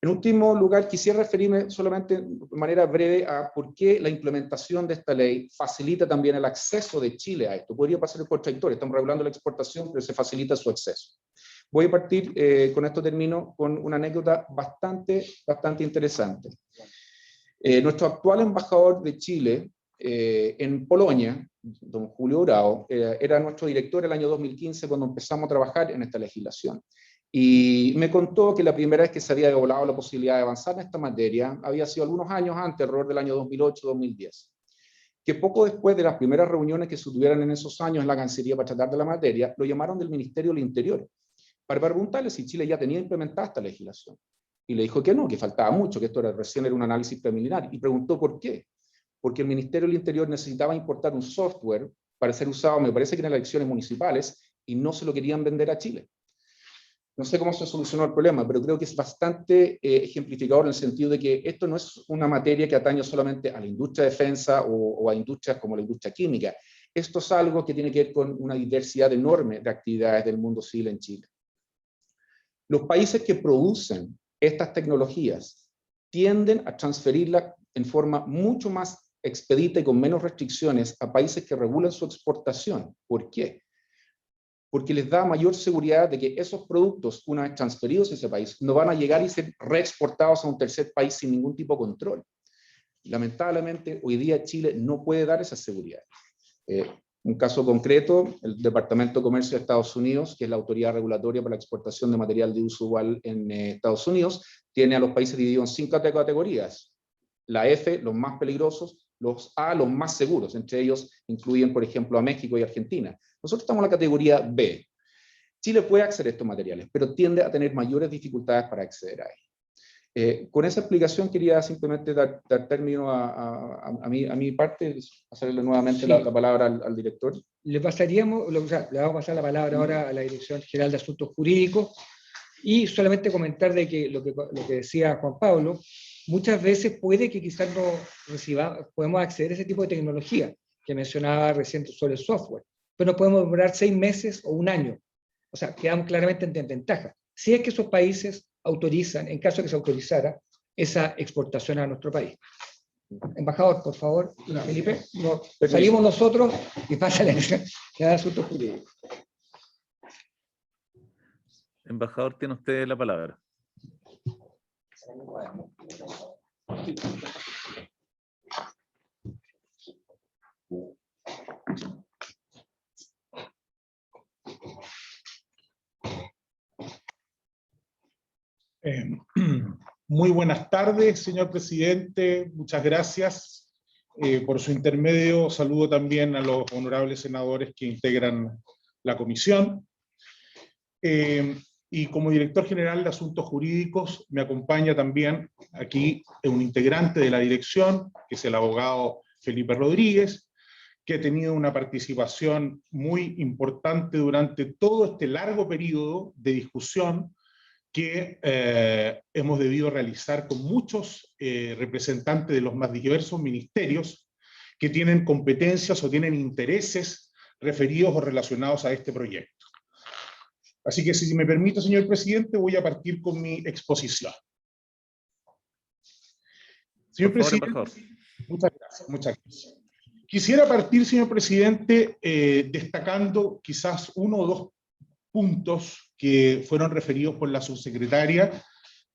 En último lugar, quisiera referirme solamente de manera breve a por qué la implementación de esta ley facilita también el acceso de Chile a esto. Podría pasar el contradictorio, estamos regulando la exportación, pero se facilita su acceso. Voy a partir, con esto termino, con una anécdota bastante interesante. Nuestro actual embajador de Chile en Polonia, don Julio Bravo, era nuestro director el año 2015 cuando empezamos a trabajar en esta legislación. Y me contó que la primera vez que se había volado la posibilidad de avanzar en esta materia había sido algunos años antes, alrededor del año 2008-2010. Que poco después de las primeras reuniones que se tuvieran en esos años en la Cancillería para tratar de la materia, lo llamaron del Ministerio del Interior para preguntarle si Chile ya tenía implementada esta legislación. Y le dijo que no, que faltaba mucho, que esto recién era un análisis preliminar. Y preguntó por qué. Porque el Ministerio del Interior necesitaba importar un software para ser usado, me parece que en las elecciones municipales, y no se lo querían vender a Chile. No sé cómo se solucionó el problema, pero creo que es bastante ejemplificador en el sentido de que esto no es una materia que atañe solamente a la industria de defensa o a industrias como la industria química. Esto es algo que tiene que ver con una diversidad enorme de actividades del mundo civil en Chile. Los países que producen estas tecnologías tienden a transferirlas en forma mucho más expedita y con menos restricciones a países que regulan su exportación. ¿Por qué? Porque les da mayor seguridad de que esos productos, una vez transferidos a ese país, no van a llegar y ser reexportados a un tercer país sin ningún tipo de control. Lamentablemente, hoy día Chile no puede dar esa seguridad. Un caso concreto, el Departamento de Comercio de Estados Unidos, que es la autoridad regulatoria para la exportación de material de uso igual en Estados Unidos, tiene a los países divididos en 5 categorías. La F, los más peligrosos, los A, los más seguros. Entre ellos incluyen, por ejemplo, a México y Argentina. Nosotros estamos en la categoría B. Chile puede acceder a estos materiales, pero tiende a tener mayores dificultades para acceder a ellos. Con esa explicación quería simplemente dar término a mi parte, hacerle nuevamente la palabra al director. Le vamos a pasar la palabra ahora a la Dirección General de Asuntos Jurídicos y solamente comentar de que lo que decía Juan Pablo, muchas veces puede que quizás no podemos acceder a ese tipo de tecnología que mencionaba recién sobre el software, pero no podemos demorar 6 meses o 1 año. O sea, quedamos claramente en desventaja. Si es que esos países autorizan, en caso de que se autorizara, esa exportación a nuestro país. Embajador, por favor, Felipe, salimos nosotros y pasa la Dirección General de Asuntos Jurídicos. Embajador, tiene usted la palabra. Muy buenas tardes, señor presidente. Muchas gracias por su intermedio. Saludo también a los honorables senadores que integran la comisión. y como director general de Asuntos Jurídicos me acompaña también aquí un integrante de la dirección, que es el abogado Felipe Rodríguez, que ha tenido una participación muy importante durante todo este largo periodo de discusión que hemos debido realizar con muchos representantes de los más diversos ministerios que tienen competencias o tienen intereses referidos o relacionados a este proyecto. Así que si me permite, señor presidente, voy a partir con mi exposición. Señor presidente, muchas gracias. Quisiera partir, señor presidente, destacando quizás uno o dos puntos que fueron referidos por la subsecretaria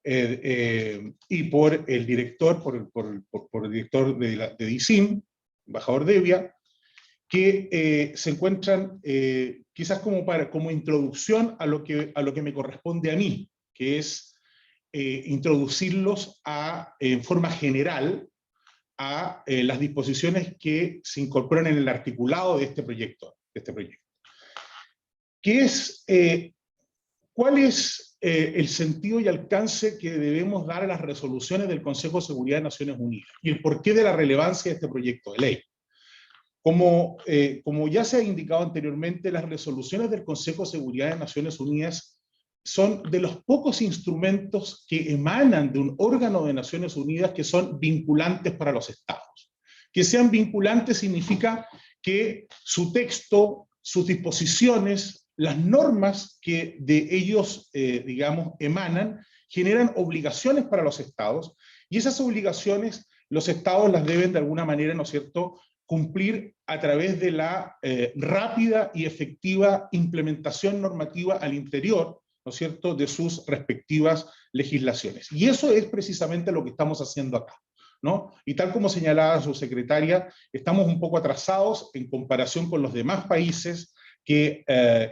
y por el director, por el director de DICIM, embajador Devia, que se encuentran quizás como introducción a lo que me corresponde a mí, que es introducirlos en forma general a las disposiciones que se incorporan en el articulado de este proyecto. ¿Cuál es el sentido y alcance que debemos dar a las resoluciones del Consejo de Seguridad de Naciones Unidas? Y el porqué de la relevancia de este proyecto de ley. Como ya se ha indicado anteriormente, las resoluciones del Consejo de Seguridad de Naciones Unidas son de los pocos instrumentos que emanan de un órgano de Naciones Unidas que son vinculantes para los estados. Que sean vinculantes significa que su texto, sus disposiciones, las normas que de ellos, digamos, emanan, generan obligaciones para los estados, y esas obligaciones los estados las deben de alguna manera, ¿no es cierto?, cumplir a través de la rápida y efectiva implementación normativa al interior, ¿no es cierto?, de sus respectivas legislaciones. Y eso es precisamente lo que estamos haciendo acá, ¿no? Y tal como señalaba su secretaria, estamos un poco atrasados en comparación con los demás países que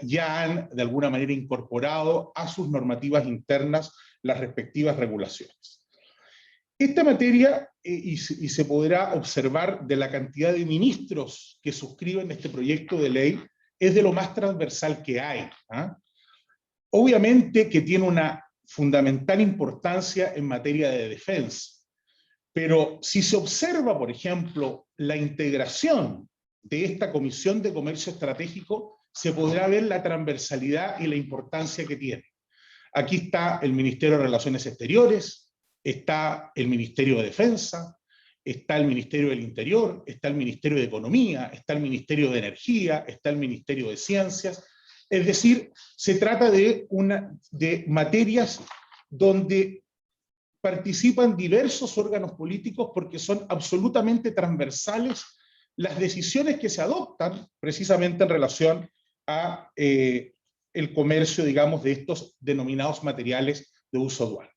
ya han de alguna manera incorporado a sus normativas internas las respectivas regulaciones. Esta materia, y se podrá observar de la cantidad de ministros que suscriben este proyecto de ley, es de lo más transversal que hay. Obviamente que tiene una fundamental importancia en materia de defensa, pero si se observa, por ejemplo, la integración de esta Comisión de Comercio Estratégico, se podrá ver la transversalidad y la importancia que tiene. Aquí está el Ministerio de Relaciones Exteriores, está el Ministerio de Defensa, está el Ministerio del Interior, está el Ministerio de Economía, está el Ministerio de Energía, está el Ministerio de Ciencias. Es decir, se trata de materias donde participan diversos órganos políticos porque son absolutamente transversales las decisiones que se adoptan precisamente en relación a el comercio, digamos, de estos denominados materiales de uso dual.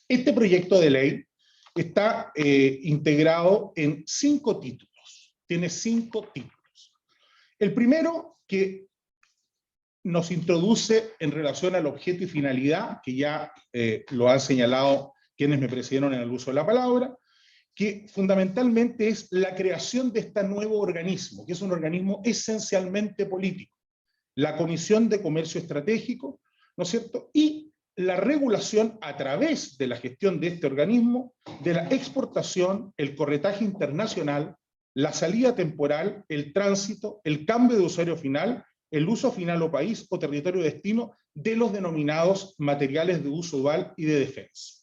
Este proyecto de ley está integrado en 5 títulos, tiene 5 títulos. El primero, que nos introduce en relación al objeto y finalidad, que ya lo han señalado quienes me precedieron en el uso de la palabra, que fundamentalmente es la creación de este nuevo organismo, que es un organismo esencialmente político, la Comisión de Comercio Estratégico, ¿no es cierto?, y la regulación a través de la gestión de este organismo de la exportación, el corretaje internacional, la salida temporal, el tránsito, el cambio de usuario final, el uso final o país o territorio de destino de los denominados materiales de uso dual y de defensa.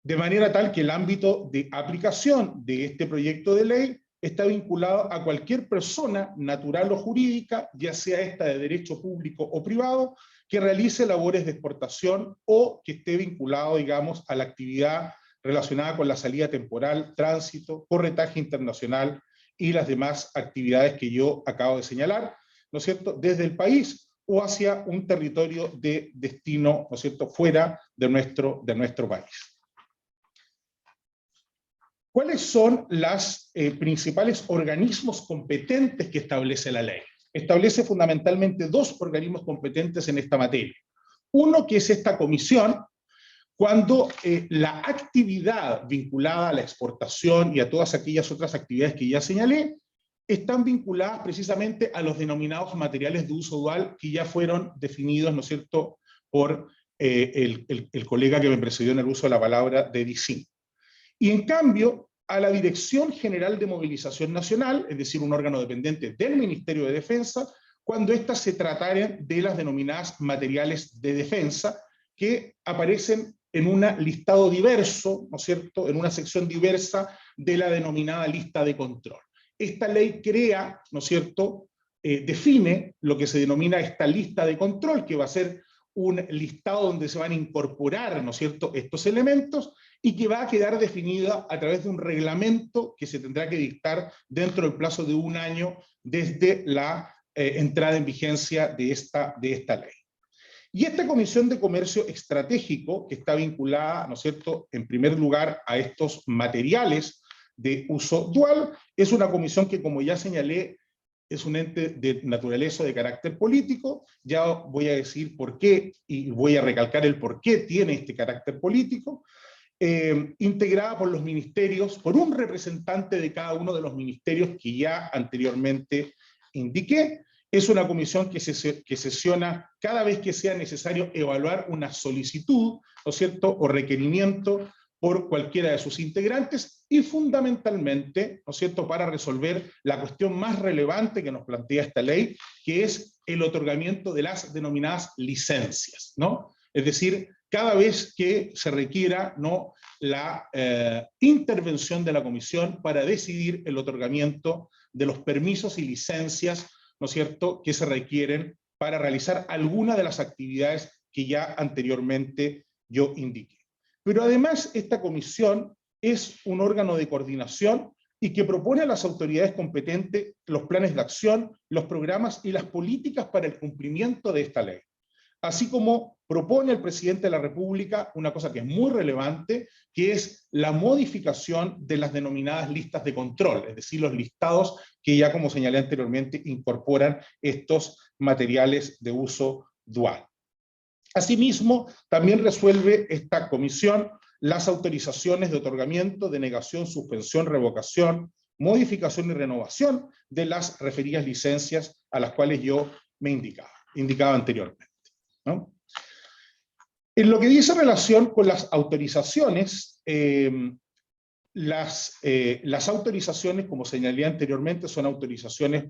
De manera tal que el ámbito de aplicación de este proyecto de ley está vinculado a cualquier persona natural o jurídica, ya sea esta de derecho público o privado, que realice labores de exportación o que esté vinculado, digamos, a la actividad relacionada con la salida temporal, tránsito, corretaje internacional y las demás actividades que yo acabo de señalar, ¿no es cierto?, desde el país o hacia un territorio de destino, ¿no es cierto?, fuera de nuestro país. ¿Cuáles son los principales organismos competentes que establece la ley? Establece fundamentalmente 2 organismos competentes en esta materia. Uno, que es esta comisión, cuando la actividad vinculada a la exportación y a todas aquellas otras actividades que ya señalé, están vinculadas precisamente a los denominados materiales de uso dual que ya fueron definidos, ¿no es cierto?, por el colega que me precedió en el uso de la palabra de DICIN. Y en cambio, a la Dirección General de Movilización Nacional, es decir, un órgano dependiente del Ministerio de Defensa, cuando éstas se trataren de las denominadas materiales de defensa, que aparecen en un listado diverso, ¿no es cierto?, en una sección diversa de la denominada lista de control. Esta ley crea, ¿no es cierto?, define lo que se denomina esta lista de control, que va a ser un listado donde se van a incorporar, ¿no es cierto?, estos elementos, y que va a quedar definida a través de un reglamento que se tendrá que dictar dentro del plazo de 1 año desde la entrada en vigencia de esta ley. Y esta Comisión de Comercio Estratégico, que está vinculada, ¿no es cierto?, en primer lugar a estos materiales de uso dual, es una comisión que, como ya señalé, es un ente de naturaleza de carácter político. Ya voy a decir por qué, y voy a recalcar el por qué tiene este carácter político, integrada por los ministerios, por un representante de cada uno de los ministerios que ya anteriormente indiqué. Es una comisión que sesiona cada vez que sea necesario evaluar una solicitud, ¿no es cierto?, o requerimiento por cualquiera de sus integrantes, y fundamentalmente, ¿no es cierto?, para resolver la cuestión más relevante que nos plantea esta ley, que es el otorgamiento de las denominadas licencias, ¿no? Es decir, cada vez que se requiera, ¿no?, la intervención de la comisión para decidir el otorgamiento de los permisos y licencias, ¿no es cierto?, que se requieren para realizar alguna de las actividades que ya anteriormente yo indiqué. Pero además esta comisión es un órgano de coordinación y que propone a las autoridades competentes los planes de acción, los programas y las políticas para el cumplimiento de esta ley. Así como propone al presidente de la República una cosa que es muy relevante, que es la modificación de las denominadas listas de control, es decir, los listados que ya, como señalé anteriormente, incorporan estos materiales de uso dual. Asimismo, también resuelve esta comisión las autorizaciones de otorgamiento, denegación, suspensión, revocación, modificación y renovación de las referidas licencias a las cuales yo me indicaba anteriormente, ¿no? En lo que dice relación con las autorizaciones, las autorizaciones, como señalé anteriormente, son autorizaciones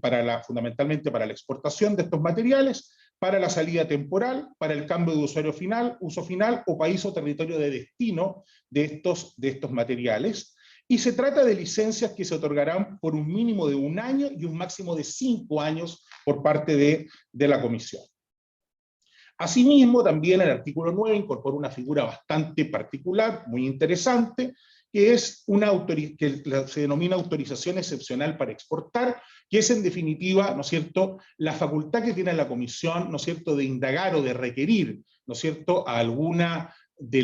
fundamentalmente para la exportación de estos materiales, para la salida temporal, para el cambio de usuario final, uso final o país o territorio de destino de estos materiales. Y se trata de licencias que se otorgarán por un mínimo de 1 año y un máximo de 5 años por parte de la comisión. Asimismo, también el artículo 9 incorpora una figura bastante particular, muy interesante, que es que se denomina autorización excepcional para exportar, que es en definitiva, ¿no es cierto?, la facultad que tiene la comisión, ¿no es cierto?, de indagar o de requerir, ¿no es cierto?, a alguna de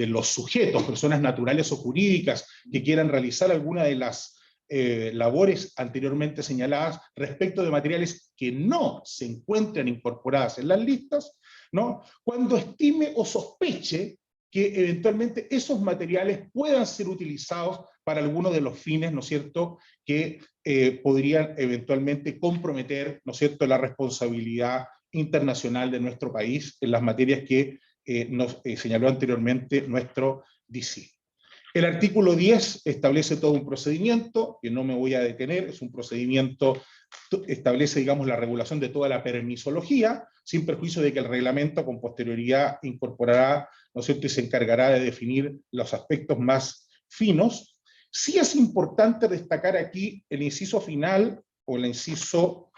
los sujetos, personas naturales o jurídicas, que quieran realizar alguna de las labores anteriormente señaladas respecto de materiales que no se encuentran incorporadas en las listas, ¿no?, cuando estime o sospeche que eventualmente esos materiales puedan ser utilizados para alguno de los fines, ¿no es cierto?, que podrían eventualmente comprometer, ¿no es cierto?, la responsabilidad internacional de nuestro país en las materias que nos señaló anteriormente nuestro DC. El artículo 10 establece todo un procedimiento, que no me voy a detener, es un procedimiento, establece, digamos, la regulación de toda la permisología, sin perjuicio de que el reglamento con posterioridad incorporará, ¿no es cierto?, y se encargará de definir los aspectos más finos. Sí es importante destacar aquí el inciso final, o el inciso,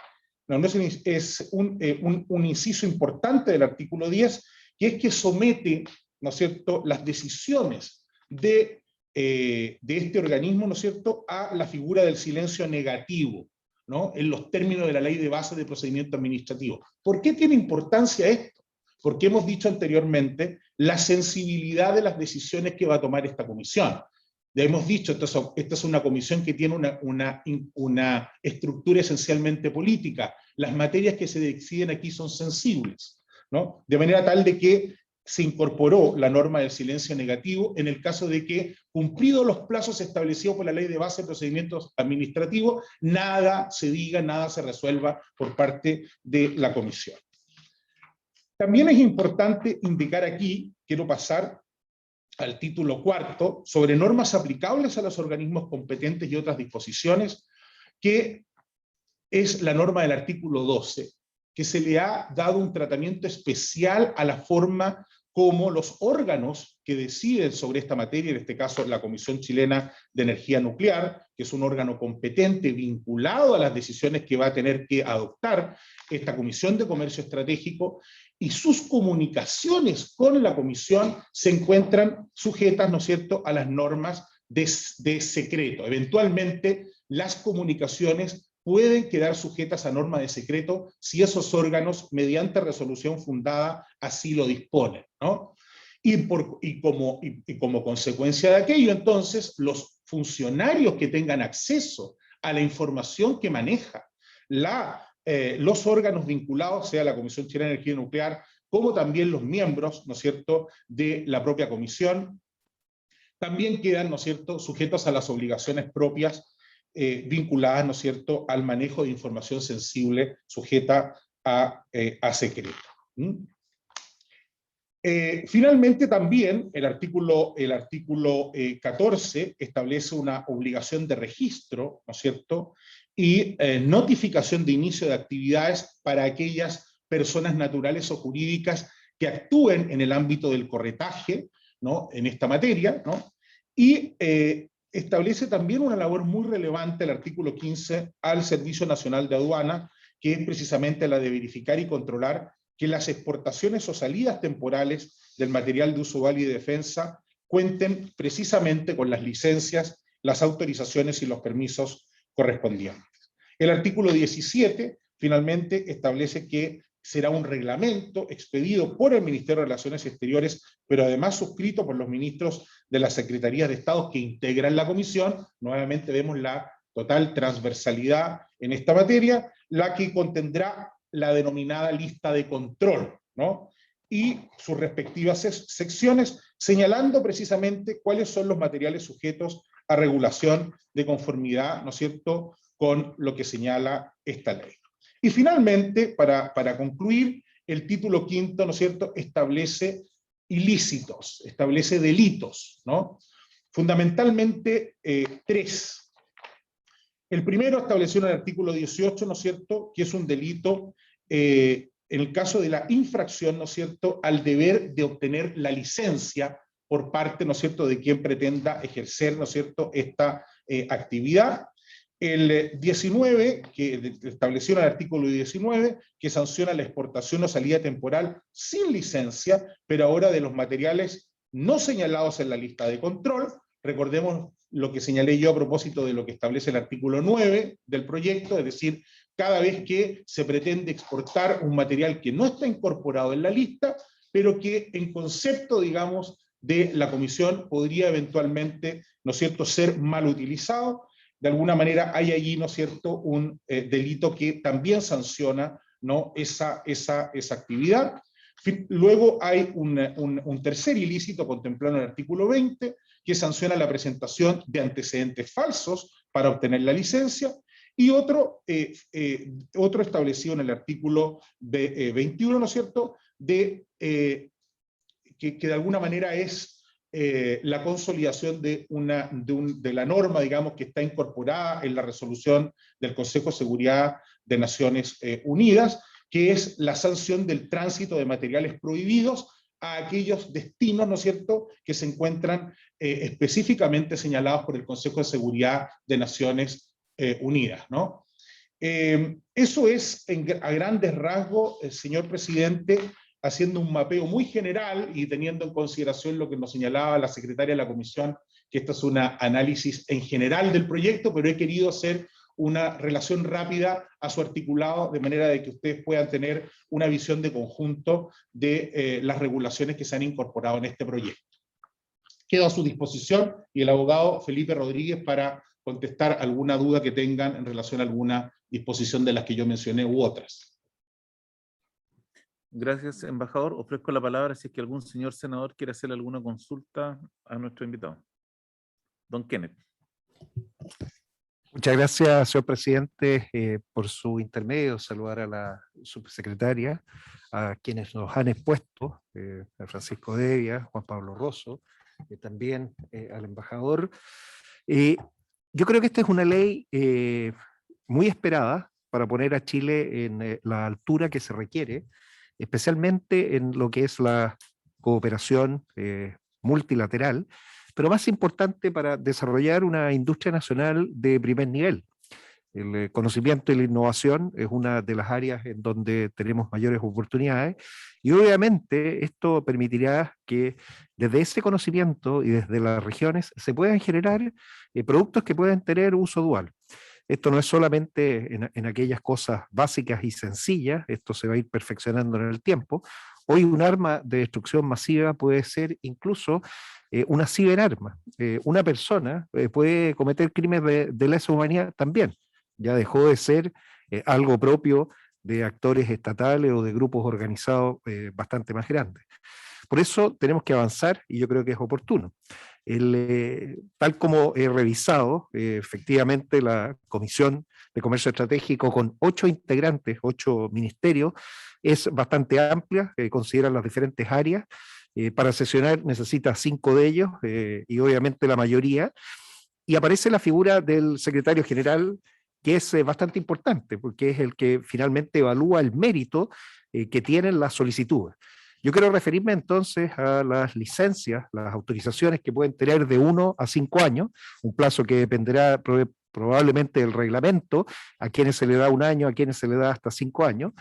es un inciso importante del artículo 10, que es que somete, ¿no es cierto?, las decisiones de este organismo, ¿no es cierto?, a la figura del silencio negativo, ¿no?, en los términos de la Ley de Base de Procedimiento Administrativo. ¿Por qué tiene importancia esto? Porque hemos dicho anteriormente la sensibilidad de las decisiones que va a tomar esta comisión. Ya hemos dicho, esta es una comisión que tiene una estructura esencialmente política. Las materias que se deciden aquí son sensibles, ¿no?, de manera tal de que se incorporó la norma del silencio negativo en el caso de que, cumplidos los plazos establecidos por la Ley de Base de Procedimientos Administrativos, nada se diga, nada se resuelva por parte de la comisión. También es importante indicar aquí, quiero pasar al título cuarto, sobre normas aplicables a los organismos competentes y otras disposiciones, que es la norma del artículo 12, que se le ha dado un tratamiento especial a la forma como los órganos que deciden sobre esta materia, en este caso la Comisión Chilena de Energía Nuclear, que es un órgano competente vinculado a las decisiones que va a tener que adoptar esta Comisión de Comercio Estratégico, y sus comunicaciones con la Comisión se encuentran sujetas, ¿no es cierto?, a las normas de secreto. Eventualmente, las comunicaciones pueden quedar sujetas a norma de secreto si esos órganos, mediante resolución fundada, así lo disponen, ¿no? Y como consecuencia de aquello, entonces, los funcionarios que tengan acceso a la información que maneja los órganos vinculados, sea la Comisión Chilena de Energía Nuclear, como también los miembros, ¿no es cierto?, de la propia comisión, también quedan, ¿no es cierto?, sujetos a las obligaciones propias vinculadas, ¿no es cierto?, al manejo de información sensible sujeta a secreto. Finalmente, también el artículo 14 establece una obligación de registro, ¿no es cierto?, y notificación de inicio de actividades para aquellas personas naturales o jurídicas que actúen en el ámbito del corretaje, ¿no?, en esta materia, ¿no? Y establece también una labor muy relevante el artículo 15 al Servicio Nacional de Aduana, que es precisamente la de verificar y controlar que las exportaciones o salidas temporales del material de uso válido y defensa cuenten precisamente con las licencias, las autorizaciones y los permisos correspondientes. El artículo 17, finalmente, establece que será un reglamento expedido por el Ministerio de Relaciones Exteriores, pero además suscrito por los ministros de las Secretarías de Estado que integran la comisión. Nuevamente vemos la total transversalidad en esta materia, la que contendrá la denominada lista de control, ¿no?, y sus respectivas secciones, señalando precisamente cuáles son los materiales sujetos a regulación de conformidad, ¿no es cierto?, con lo que señala esta ley. Y finalmente, para concluir, el título quinto, ¿no es cierto?, establece ilícitos, establece delitos, ¿no? Fundamentalmente tres. El primero estableció en el artículo 18, ¿no es cierto?, que es un delito en el caso de la infracción, ¿no es cierto?, al deber de obtener la licencia por parte, ¿no es cierto?, de quien pretenda ejercer, ¿no es cierto?, esta actividad. El 19, que estableció en el artículo 19, que sanciona la exportación o salida temporal sin licencia, pero ahora de los materiales no señalados en la lista de control. Recordemos lo que señalé yo a propósito de lo que establece el artículo 9 del proyecto, es decir, cada vez que se pretende exportar un material que no está incorporado en la lista, pero que en concepto, digamos, de la comisión podría eventualmente, ¿no es cierto?, ser mal utilizado. De alguna manera hay allí, ¿no es cierto?, un delito que también sanciona, ¿no?, esa actividad. Luego hay un tercer ilícito contemplado en el artículo 20, que sanciona la presentación de antecedentes falsos para obtener la licencia, y otro establecido en el artículo 21, ¿no es cierto?, que de alguna manera es la consolidación de la norma, digamos, que está incorporada en la resolución del Consejo de Seguridad de Naciones Unidas, que es la sanción del tránsito de materiales prohibidos a aquellos destinos, ¿no es cierto?, que se encuentran específicamente señalados por el Consejo de Seguridad de Naciones Unidas, ¿no? Eso es a grandes rasgos, señor presidente, haciendo un mapeo muy general y teniendo en consideración lo que nos señalaba la secretaria de la comisión, que esto es un análisis en general del proyecto, pero he querido hacer una relación rápida a su articulado, de manera de que ustedes puedan tener una visión de conjunto de las regulaciones que se han incorporado en este proyecto. Quedo a su disposición y el abogado Felipe Rodríguez para contestar alguna duda que tengan en relación a alguna disposición de las que yo mencioné u otras. Gracias, embajador. Ofrezco la palabra si es que algún señor senador quiere hacer alguna consulta a nuestro invitado. Don Kenneth. Muchas gracias, señor presidente, por su intermedio. Saludar a la subsecretaria, a quienes nos han expuesto, a Francisco Devia, Juan Pablo Rosso, también al embajador. Yo creo que esta es una ley muy esperada para poner a Chile en la altura que se requiere, especialmente en lo que es la cooperación multilateral, pero más importante para desarrollar una industria nacional de primer nivel. El conocimiento y la innovación es una de las áreas en donde tenemos mayores oportunidades y obviamente esto permitirá que desde ese conocimiento y desde las regiones se puedan generar productos que pueden tener uso dual. Esto no es solamente en aquellas cosas básicas y sencillas, esto se va a ir perfeccionando en el tiempo. Hoy un arma de destrucción masiva puede ser incluso una ciberarma. Una persona puede cometer crímenes de lesa humanidad también. Ya dejó de ser algo propio de actores estatales o de grupos organizados bastante más grandes. Por eso tenemos que avanzar y yo creo que es oportuno. Tal como he revisado, efectivamente la Comisión de Comercio Estratégico con 8 integrantes, 8 ministerios, es bastante amplia, considera las diferentes áreas. Para sesionar necesita 5 de ellos y obviamente la mayoría. Y aparece la figura del secretario general, que es bastante importante, porque es el que finalmente evalúa el mérito que tienen las solicitudes. Yo quiero referirme entonces a las licencias, las autorizaciones que pueden tener de 1 a 5 años, un plazo que dependerá probablemente del reglamento, a quienes se le da 1 año, a quienes se le da hasta 5 años,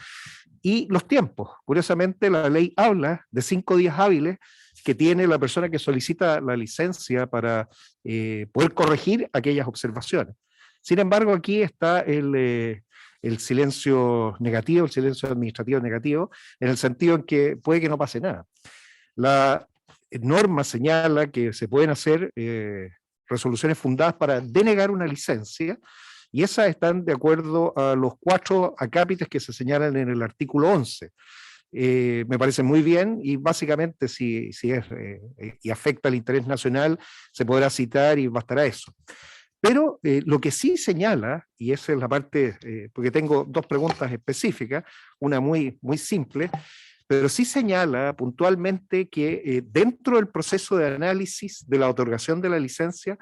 y los tiempos. Curiosamente, la ley habla de 5 días hábiles que tiene la persona que solicita la licencia para poder corregir aquellas observaciones. Sin embargo, aquí está el silencio negativo, el silencio administrativo negativo, en el sentido en que puede que no pase nada. La norma señala que se pueden hacer resoluciones fundadas para denegar una licencia, y esas están de acuerdo a los 4 acápites que se señalan en el artículo 11. Me parece muy bien y básicamente si es y afecta al interés nacional, se podrá citar y bastará eso. Pero lo que sí señala, y esa es la parte, porque tengo 2 preguntas específicas, una muy simple, pero sí señala puntualmente que dentro del proceso de análisis de la otorgación de la licencia,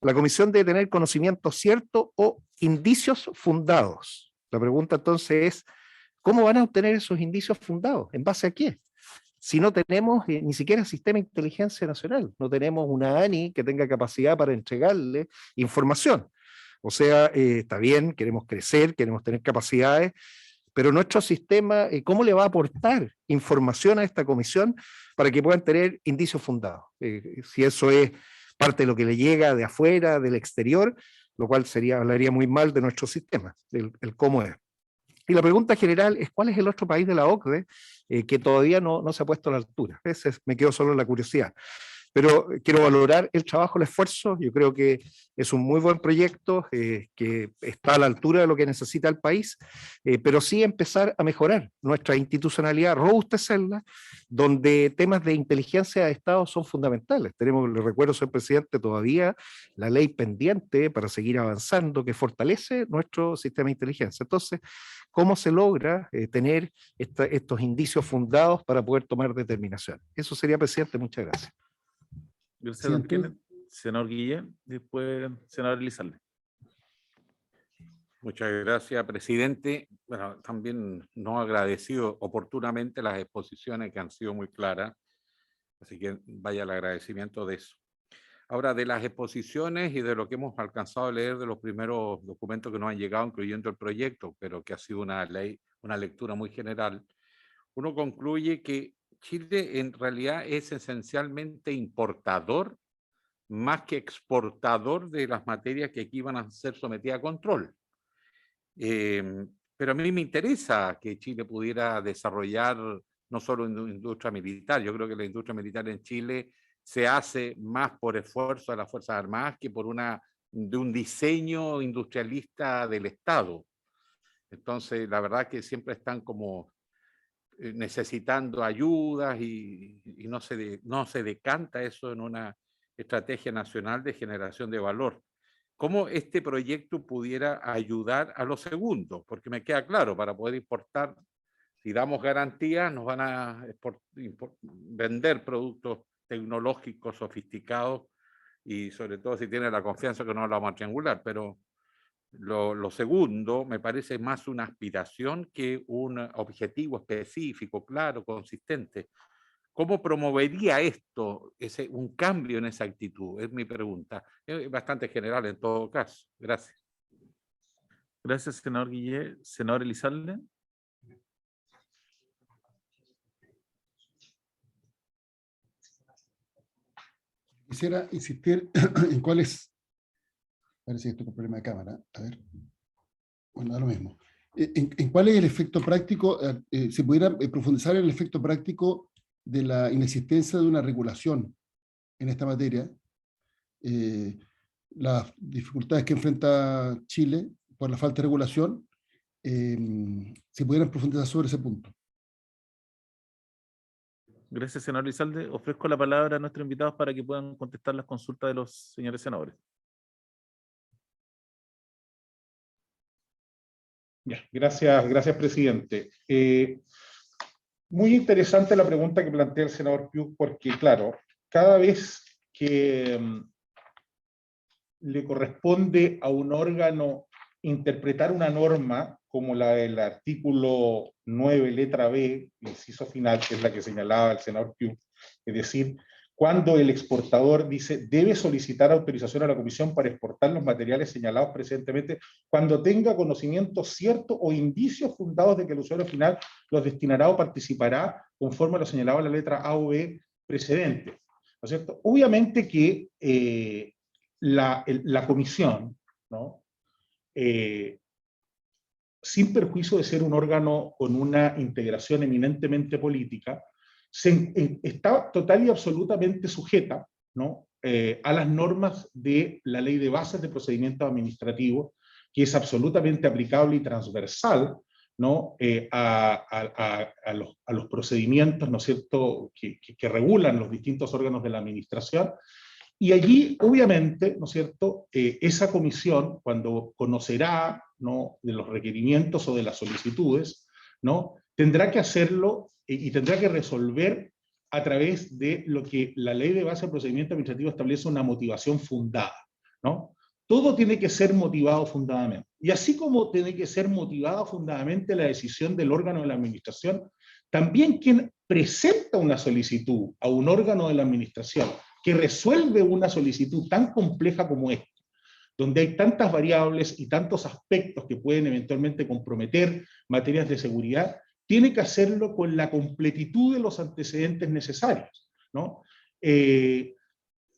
la comisión debe tener conocimiento cierto o indicios fundados. La pregunta entonces es, ¿cómo van a obtener esos indicios fundados? ¿En base a qué? Si no tenemos ni siquiera sistema de inteligencia nacional, no tenemos una ANI que tenga capacidad para entregarle información. O sea, está bien, queremos crecer, queremos tener capacidades, pero nuestro sistema, ¿cómo le va a aportar información a esta comisión para que puedan tener indicios fundados? Si eso es parte de lo que le llega de afuera, del exterior, lo cual hablaría muy mal de nuestro sistema, el cómo es. Y la pregunta general es, ¿cuál es el otro país de la OCDE que todavía no se ha puesto a la altura? Me quedo solo en la curiosidad. Pero quiero valorar el trabajo, el esfuerzo. Yo creo que es un muy buen proyecto que está a la altura de lo que necesita el país, pero sí empezar a mejorar nuestra institucionalidad, robustecerla, donde temas de inteligencia de Estado son fundamentales. Tenemos, le recuerdo, señor presidente, todavía la ley pendiente para seguir avanzando que fortalece nuestro sistema de inteligencia. Entonces, ¿cómo se logra tener estos indicios fundados para poder tomar determinaciones? Eso sería, presidente. Muchas gracias. Gracias, don Kenneth. Senador Guillén, después senador Elizalde. Muchas gracias, presidente. Bueno, también nos ha agradecido oportunamente las exposiciones que han sido muy claras, así que vaya el agradecimiento de eso. Ahora, de las exposiciones y de lo que hemos alcanzado a leer de los primeros documentos que nos han llegado, incluyendo el proyecto, pero que ha sido una lectura muy general, uno concluye que Chile en realidad es esencialmente importador más que exportador de las materias que aquí van a ser sometidas a control. Pero a mí me interesa que Chile pudiera desarrollar no solo industria militar. Yo creo que la industria militar en Chile se hace más por esfuerzo de las Fuerzas Armadas que por de un diseño industrialista del Estado. Entonces, la verdad que siempre están como necesitando ayudas y no se decanta eso en una estrategia nacional de generación de valor. ¿Cómo este proyecto pudiera ayudar a los segundos? Porque me queda claro, para poder importar, si damos garantías, nos van a vender productos tecnológicos sofisticados y sobre todo si tienen la confianza que no lo vamos a triangular, pero lo segundo me parece más una aspiración que un objetivo específico, claro, consistente. ¿Cómo promovería esto un cambio en esa actitud? Es mi pregunta. Es bastante general en todo caso. Gracias. Gracias, senador Guillé. Senador Elizalde. Quisiera insistir en cuál es. Parece que estoy con problema de cámara. A ver. Bueno, da lo mismo. ¿En cuál es el efecto práctico? Si pudiera profundizar en el efecto práctico de la inexistencia de una regulación en esta materia, las dificultades que enfrenta Chile por la falta de regulación, si pudieran profundizar sobre ese punto. Gracias, senador Elizalde. Ofrezco la palabra a nuestros invitados para que puedan contestar las consultas de los señores senadores. Ya, gracias, presidente. Muy interesante la pregunta que plantea el senador Pius, porque claro, cada vez que le corresponde a un órgano interpretar una norma como la del artículo 9, letra B, inciso final, que es la que señalaba el senador Pius, es decir, cuando el exportador dice debe solicitar autorización a la Comisión para exportar los materiales señalados precedentemente cuando tenga conocimiento cierto o indicios fundados de que el usuario final los destinará o participará conforme a lo señalado en la letra A o B precedente. ¿No es cierto? Obviamente que la Comisión, ¿no? Sin perjuicio de ser un órgano con una integración eminentemente política, está total y absolutamente sujeta, ¿no? A las normas de la Ley de Bases de Procedimientos Administrativos, que es absolutamente aplicable y transversal, ¿no? A los procedimientos, ¿no es cierto?, que regulan los distintos órganos de la administración. Y allí, obviamente, ¿no es cierto?, esa comisión, cuando conocerá, ¿no?, de los requerimientos o de las solicitudes, ¿no?, tendrá que hacerlo y tendrá que resolver a través de lo que la Ley de Base de Procedimiento Administrativo establece, una motivación fundada, ¿no? Todo tiene que ser motivado fundadamente. Y así como tiene que ser motivada fundadamente la decisión del órgano de la administración, también quien presenta una solicitud a un órgano de la administración que resuelve una solicitud tan compleja como esta, donde hay tantas variables y tantos aspectos que pueden eventualmente comprometer materias de seguridad, tiene que hacerlo con la completitud de los antecedentes necesarios, ¿no?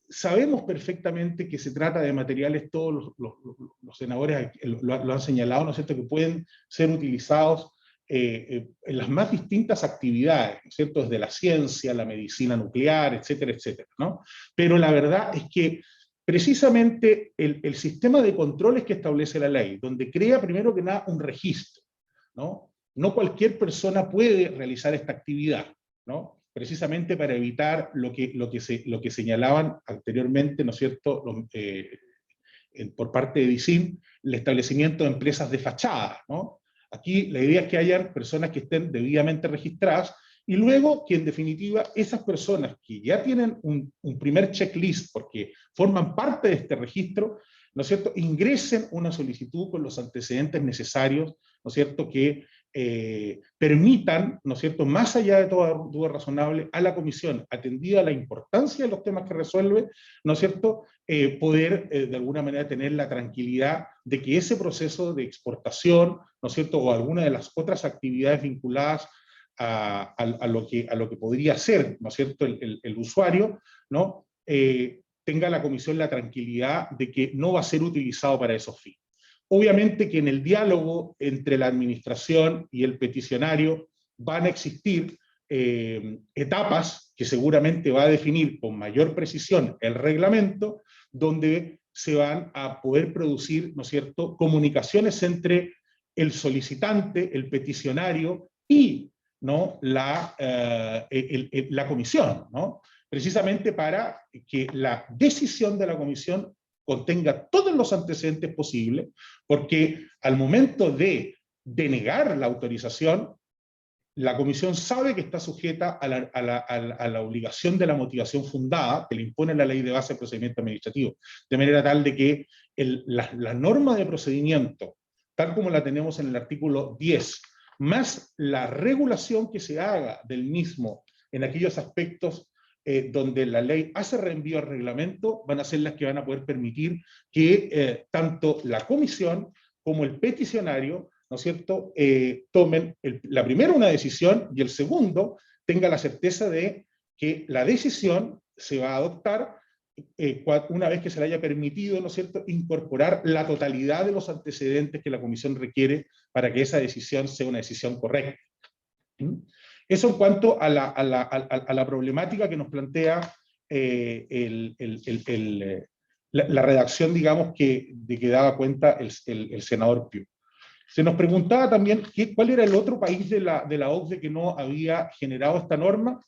Sabemos perfectamente que se trata de materiales, todos los senadores lo han señalado, ¿no es cierto?, que pueden ser utilizados en las más distintas actividades, ¿no es cierto?, desde la ciencia, la medicina nuclear, etcétera, etcétera, ¿no? Pero la verdad es que precisamente el sistema de controles que establece la ley, donde crea primero que nada un registro, ¿no? No cualquier persona puede realizar esta actividad, ¿no? Precisamente para evitar lo que señalaban anteriormente, ¿no es cierto?, por parte de DICIN, el establecimiento de empresas de fachada, ¿no? Aquí la idea es que hayan personas que estén debidamente registradas, y luego que en definitiva esas personas que ya tienen un primer checklist, porque forman parte de este registro, ¿no es cierto?, ingresen una solicitud con los antecedentes necesarios, ¿no es cierto?, que permitan, ¿no es cierto?, más allá de toda duda razonable, a la comisión, atendida la importancia de los temas que resuelve, ¿no es cierto?, poder de alguna manera tener la tranquilidad de que ese proceso de exportación, ¿no es cierto?, o alguna de las otras actividades vinculadas a lo que podría ser, ¿no es cierto?, el usuario, ¿no?, tenga la comisión la tranquilidad de que no va a ser utilizado para esos fines. Obviamente que en el diálogo entre la administración y el peticionario van a existir etapas que seguramente va a definir con mayor precisión el reglamento, donde se van a poder producir, ¿no es cierto?, comunicaciones entre el solicitante, el peticionario y ¿no? la comisión, ¿no? Precisamente para que la decisión de la comisión contenga todos los antecedentes posibles, porque al momento de denegar la autorización, la comisión sabe que está sujeta a la obligación de la motivación fundada que le impone la Ley de Base de Procedimiento Administrativo, de manera tal de que la norma de procedimiento, tal como la tenemos en el artículo 10, más la regulación que se haga del mismo en aquellos aspectos donde la ley hace reenvío al reglamento, van a ser las que van a poder permitir que tanto la comisión como el peticionario, ¿no es cierto?, tomen la primera una decisión y el segundo tenga la certeza de que la decisión se va a adoptar una vez que se le haya permitido, ¿no es cierto?, incorporar la totalidad de los antecedentes que la comisión requiere para que esa decisión sea una decisión correcta. Eso en cuanto a la problemática que nos plantea la redacción, digamos, de que daba cuenta el senador Piu. Se nos preguntaba también cuál era el otro país de la OCDE que no había generado esta norma.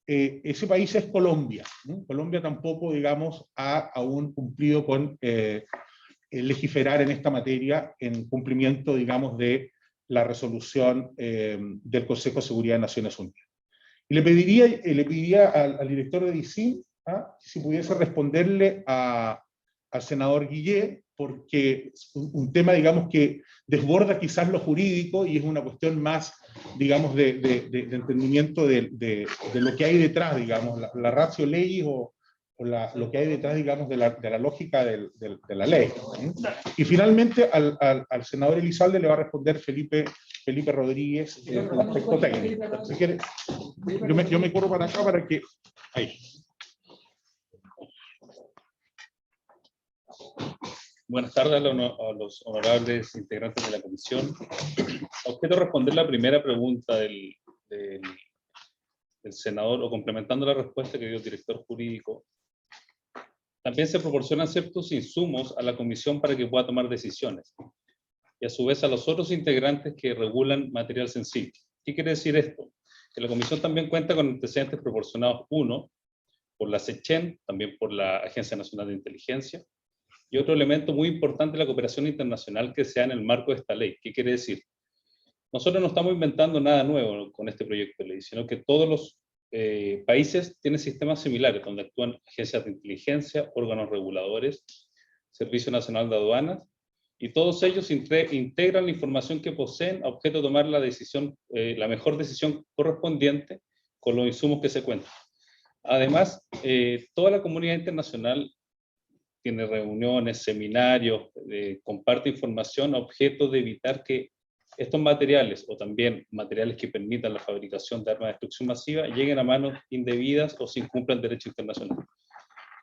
Ese país es Colombia, ¿no? Colombia tampoco, digamos, ha aún cumplido con legislar en esta materia en cumplimiento, digamos, de la resolución del Consejo de Seguridad de Naciones Unidas. Y le pediría al director de DICIN si pudiese responderle al senador Guillé, porque es un tema, digamos, que desborda quizás lo jurídico y es una cuestión más, digamos, de entendimiento de lo que hay detrás, digamos, la ratio legis o lo que hay detrás, digamos, de la lógica de la ley. Y finalmente al senador Elizalde le va a responder Felipe Rodríguez en el aspecto técnico. Si quiere, yo me corro para acá para que... Ahí. Buenas tardes a los honorables integrantes de la comisión. A objeto de responder la primera pregunta del senador, o complementando la respuesta que dio el director jurídico, también se proporcionan ciertos insumos a la comisión para que pueda tomar decisiones, y a su vez a los otros integrantes que regulan material sensible. ¿Qué quiere decir esto? Que la comisión también cuenta con antecedentes proporcionados, uno, por la SECHEN, también por la Agencia Nacional de Inteligencia, y otro elemento muy importante es la cooperación internacional que se da en el marco de esta ley. ¿Qué quiere decir? Nosotros no estamos inventando nada nuevo con este proyecto de ley, sino que todos los países tienen sistemas similares, donde actúan agencias de inteligencia, órganos reguladores, Servicio Nacional de Aduanas, y todos ellos integran la información que poseen a objeto de tomar la decisión, la mejor decisión correspondiente con los insumos que se cuentan. Además, toda la comunidad internacional tiene reuniones, seminarios, comparte información a objeto de evitar que estos materiales, o también materiales que permitan la fabricación de armas de destrucción masiva, lleguen a manos indebidas o se incumplan derecho internacional.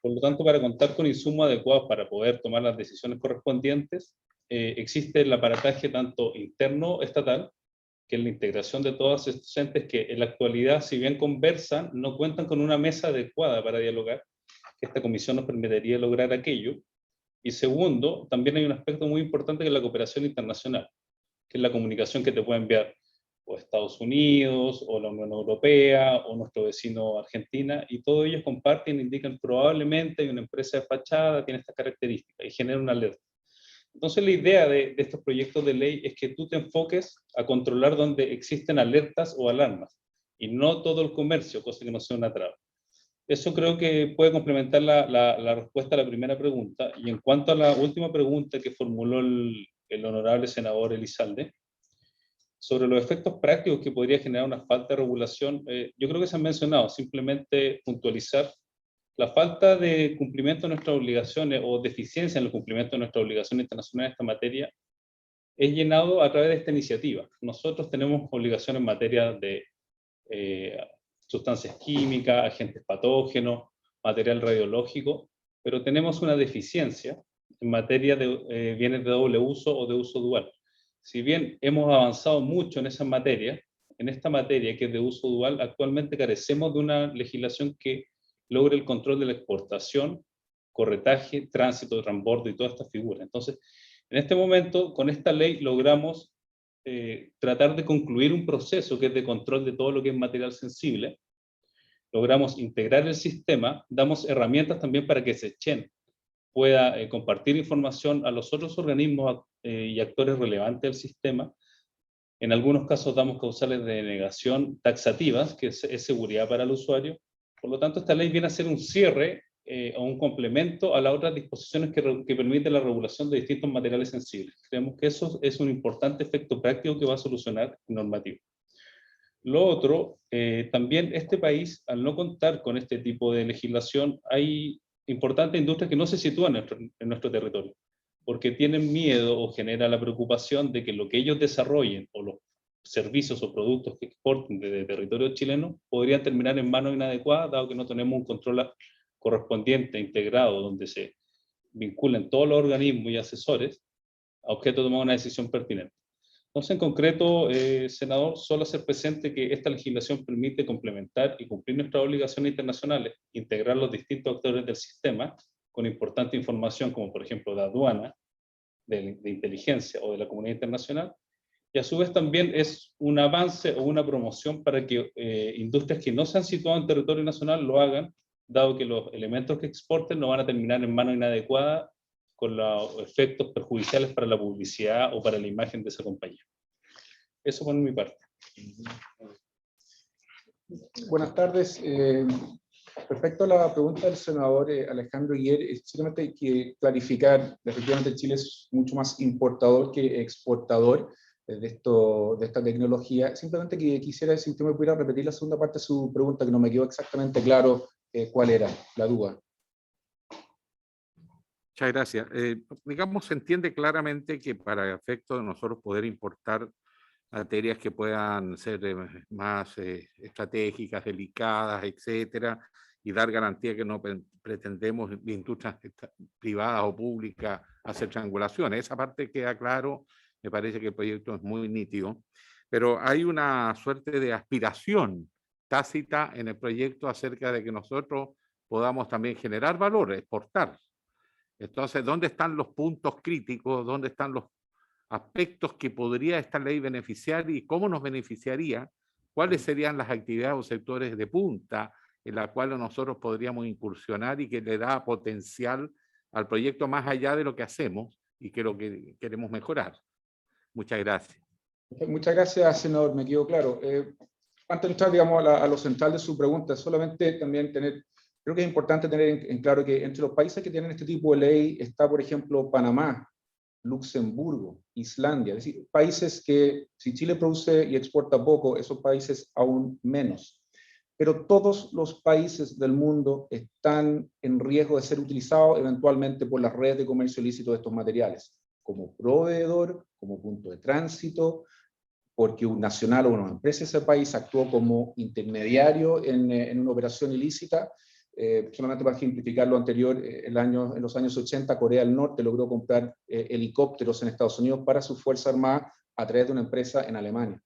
Por lo tanto, para contar con insumos adecuados para poder tomar las decisiones correspondientes, existe el aparataje tanto interno estatal, que es la integración de todos estos entes que en la actualidad, si bien conversan, no cuentan con una mesa adecuada para dialogar, que esta comisión nos permitiría lograr aquello. Y segundo, también hay un aspecto muy importante que es la cooperación internacional, que es la comunicación que te puede enviar o Estados Unidos, o la Unión Europea, o nuestro vecino Argentina, y todos ellos comparten, indican probablemente hay una empresa de fachada, tiene estas características, y genera una alerta. Entonces la idea de estos proyectos de ley es que tú te enfoques a controlar donde existen alertas o alarmas, y no todo el comercio, cosa que no sea una traba. Eso creo que puede complementar la respuesta a la primera pregunta. Y en cuanto a la última pregunta que formuló el honorable senador Elizalde, sobre los efectos prácticos que podría generar una falta de regulación, yo creo que se han mencionado, simplemente puntualizar la falta de cumplimiento de nuestras obligaciones o deficiencia en el cumplimiento de nuestras obligaciones internacionales en esta materia es llenado a través de esta iniciativa. Nosotros tenemos obligaciones en materia de sustancias químicas, agentes patógenos, material radiológico, pero tenemos una deficiencia en materia de bienes de doble uso o de uso dual. Si bien hemos avanzado mucho en esa materia, en esta materia que es de uso dual, actualmente carecemos de una legislación que logre el control de la exportación, corretaje, tránsito, transbordo y todas estas figuras. Entonces, en este momento, con esta ley logramos tratar de concluir un proceso que es de control de todo lo que es material sensible. Logramos integrar el sistema, damos herramientas también para que SECHEN pueda compartir información a los otros organismos y actores relevantes del sistema. En algunos casos damos causales de denegación taxativas, que es seguridad para el usuario. Por lo tanto, esta ley viene a ser un cierre o un complemento a las otras disposiciones que permiten la regulación de distintos materiales sensibles. Creemos que eso es un importante efecto práctico que va a solucionar el normativo. Lo otro, también este país, al no contar con este tipo de legislación, hay importantes industrias que no se sitúan en nuestro territorio, porque tienen miedo o genera la preocupación de que lo que ellos desarrollen o los servicios o productos que exporten desde territorio chileno podrían terminar en manos inadecuadas, dado que no tenemos un control correspondiente, integrado, donde se vinculen todos los organismos y asesores a objeto de tomar una decisión pertinente. Entonces, en concreto, senador, solo hacer presente que esta legislación permite complementar y cumplir nuestras obligaciones internacionales, integrar los distintos actores del sistema con importante información, como por ejemplo de aduana, de inteligencia o de la comunidad internacional, y a su vez también es un avance o una promoción para que industrias que no se han situado en territorio nacional lo hagan, dado que los elementos que exporten no van a terminar en manos inadecuadas con los efectos perjudiciales para la publicidad o para la imagen de esa compañía. Eso por mi parte. Buenas tardes. Respecto a la pregunta del senador Alejandro Guiller, simplemente hay que clarificar, efectivamente Chile es mucho más importador que exportador de esta tecnología. Simplemente que quisiera, si usted me pudiera repetir la segunda parte de su pregunta, que no me quedó exactamente claro cuál era la duda. Muchas gracias. Digamos, se entiende claramente que para efecto de nosotros poder importar materias que puedan ser más estratégicas, delicadas, etcétera, y dar garantía que no pretendemos industrias privadas o públicas hacer triangulaciones. Esa parte queda claro, me parece que el proyecto es muy nítido, pero hay una suerte de aspiración tácita en el proyecto acerca de que nosotros podamos también generar valor, exportar. Entonces, ¿dónde están los puntos críticos? ¿Dónde están los aspectos que podría esta ley beneficiar y cómo nos beneficiaría? ¿Cuáles serían las actividades o sectores de punta en la cual nosotros podríamos incursionar y que le da potencial al proyecto más allá de lo que hacemos y que lo que queremos mejorar? Muchas gracias. Muchas gracias, senador, me quedó claro. Antes de entrar, digamos, a lo central de su pregunta, solamente también creo que es importante tener en claro que entre los países que tienen este tipo de ley está, por ejemplo, Panamá, Luxemburgo, Islandia, es decir, países que si Chile produce y exporta poco, esos países aún menos. Pero todos los países del mundo están en riesgo de ser utilizados eventualmente por las redes de comercio ilícito de estos materiales, como proveedor, como punto de tránsito, porque un nacional o una empresa de ese país actuó como intermediario en una operación ilícita. Solamente para ejemplificar lo anterior, en los años 80 Corea del Norte logró comprar helicópteros en Estados Unidos para su Fuerza Armada a través de una empresa en Alemania.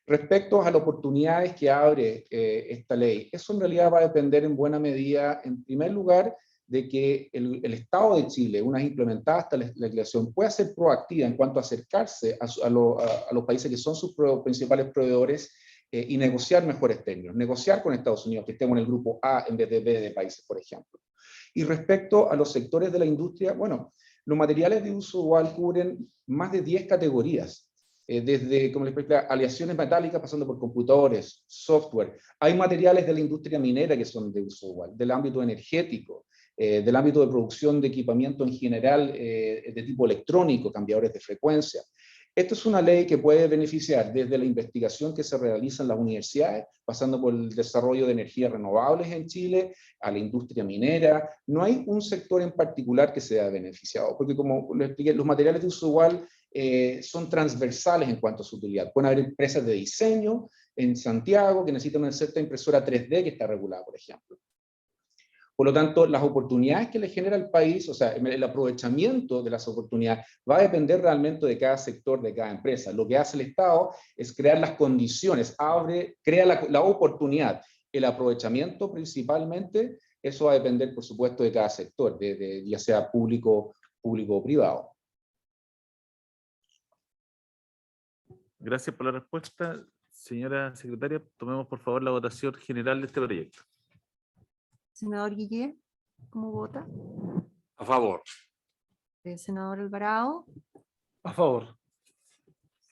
Respecto a las oportunidades que abre esta ley, eso en realidad va a depender en buena medida, en primer lugar, de que el Estado de Chile, una vez implementada esta legislación, pueda ser proactiva en cuanto a acercarse a los países que son sus principales proveedores y negociar mejores términos, negociar con Estados Unidos, que estemos en el grupo A en vez de B de países, por ejemplo. Y respecto a los sectores de la industria, bueno, los materiales de uso dual cubren más de 10 categorías, desde, como les expliqué, aleaciones metálicas pasando por computadores, software. Hay materiales de la industria minera que son de uso dual, del ámbito energético, del ámbito de producción de equipamiento en general de tipo electrónico, cambiadores de frecuencia. Esto es una ley que puede beneficiar desde la investigación que se realiza en las universidades, pasando por el desarrollo de energías renovables en Chile, a la industria minera. No hay un sector en particular que sea beneficiado, porque como les expliqué, los materiales de uso igual son transversales en cuanto a su utilidad. Pueden haber empresas de diseño en Santiago que necesitan una cierta impresora 3D que está regulada, por ejemplo. Por lo tanto, las oportunidades que le genera el país, o sea, el aprovechamiento de las oportunidades, va a depender realmente de cada sector, de cada empresa. Lo que hace el Estado es crear las condiciones, crea la oportunidad. El aprovechamiento principalmente, eso va a depender, por supuesto, de cada sector, ya sea público o privado. Gracias por la respuesta. Señora secretaria, tomemos por favor la votación general de este proyecto. Senador Guillé, ¿cómo vota? A favor. Senador Alvarado, A favor.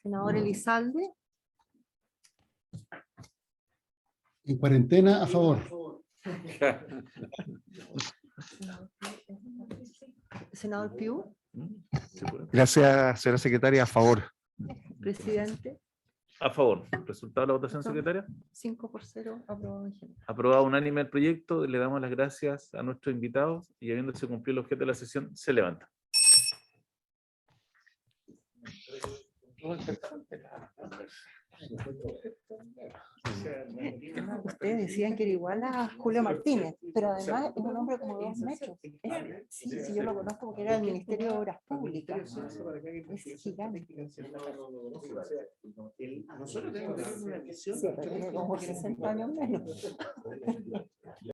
senador Elizalde, En cuarentena, a favor. senador Piu, Gracias, señora secretaria, a favor. presidente, A favor. ¿Resultado de la votación, secretaria? 5-0, aprobado en general. Aprobado unánime el proyecto. Le damos las gracias a nuestros invitados y habiéndose cumplido el objeto de la sesión, se levanta. Ustedes decían que era igual a Julio Martínez, pero además es un hombre como 2 metros. Sí, yo lo conozco porque era del Ministerio de Obras Públicas. Es gigante. Nosotros tenemos que hacer una Sí, pero tiene como 60 años menos.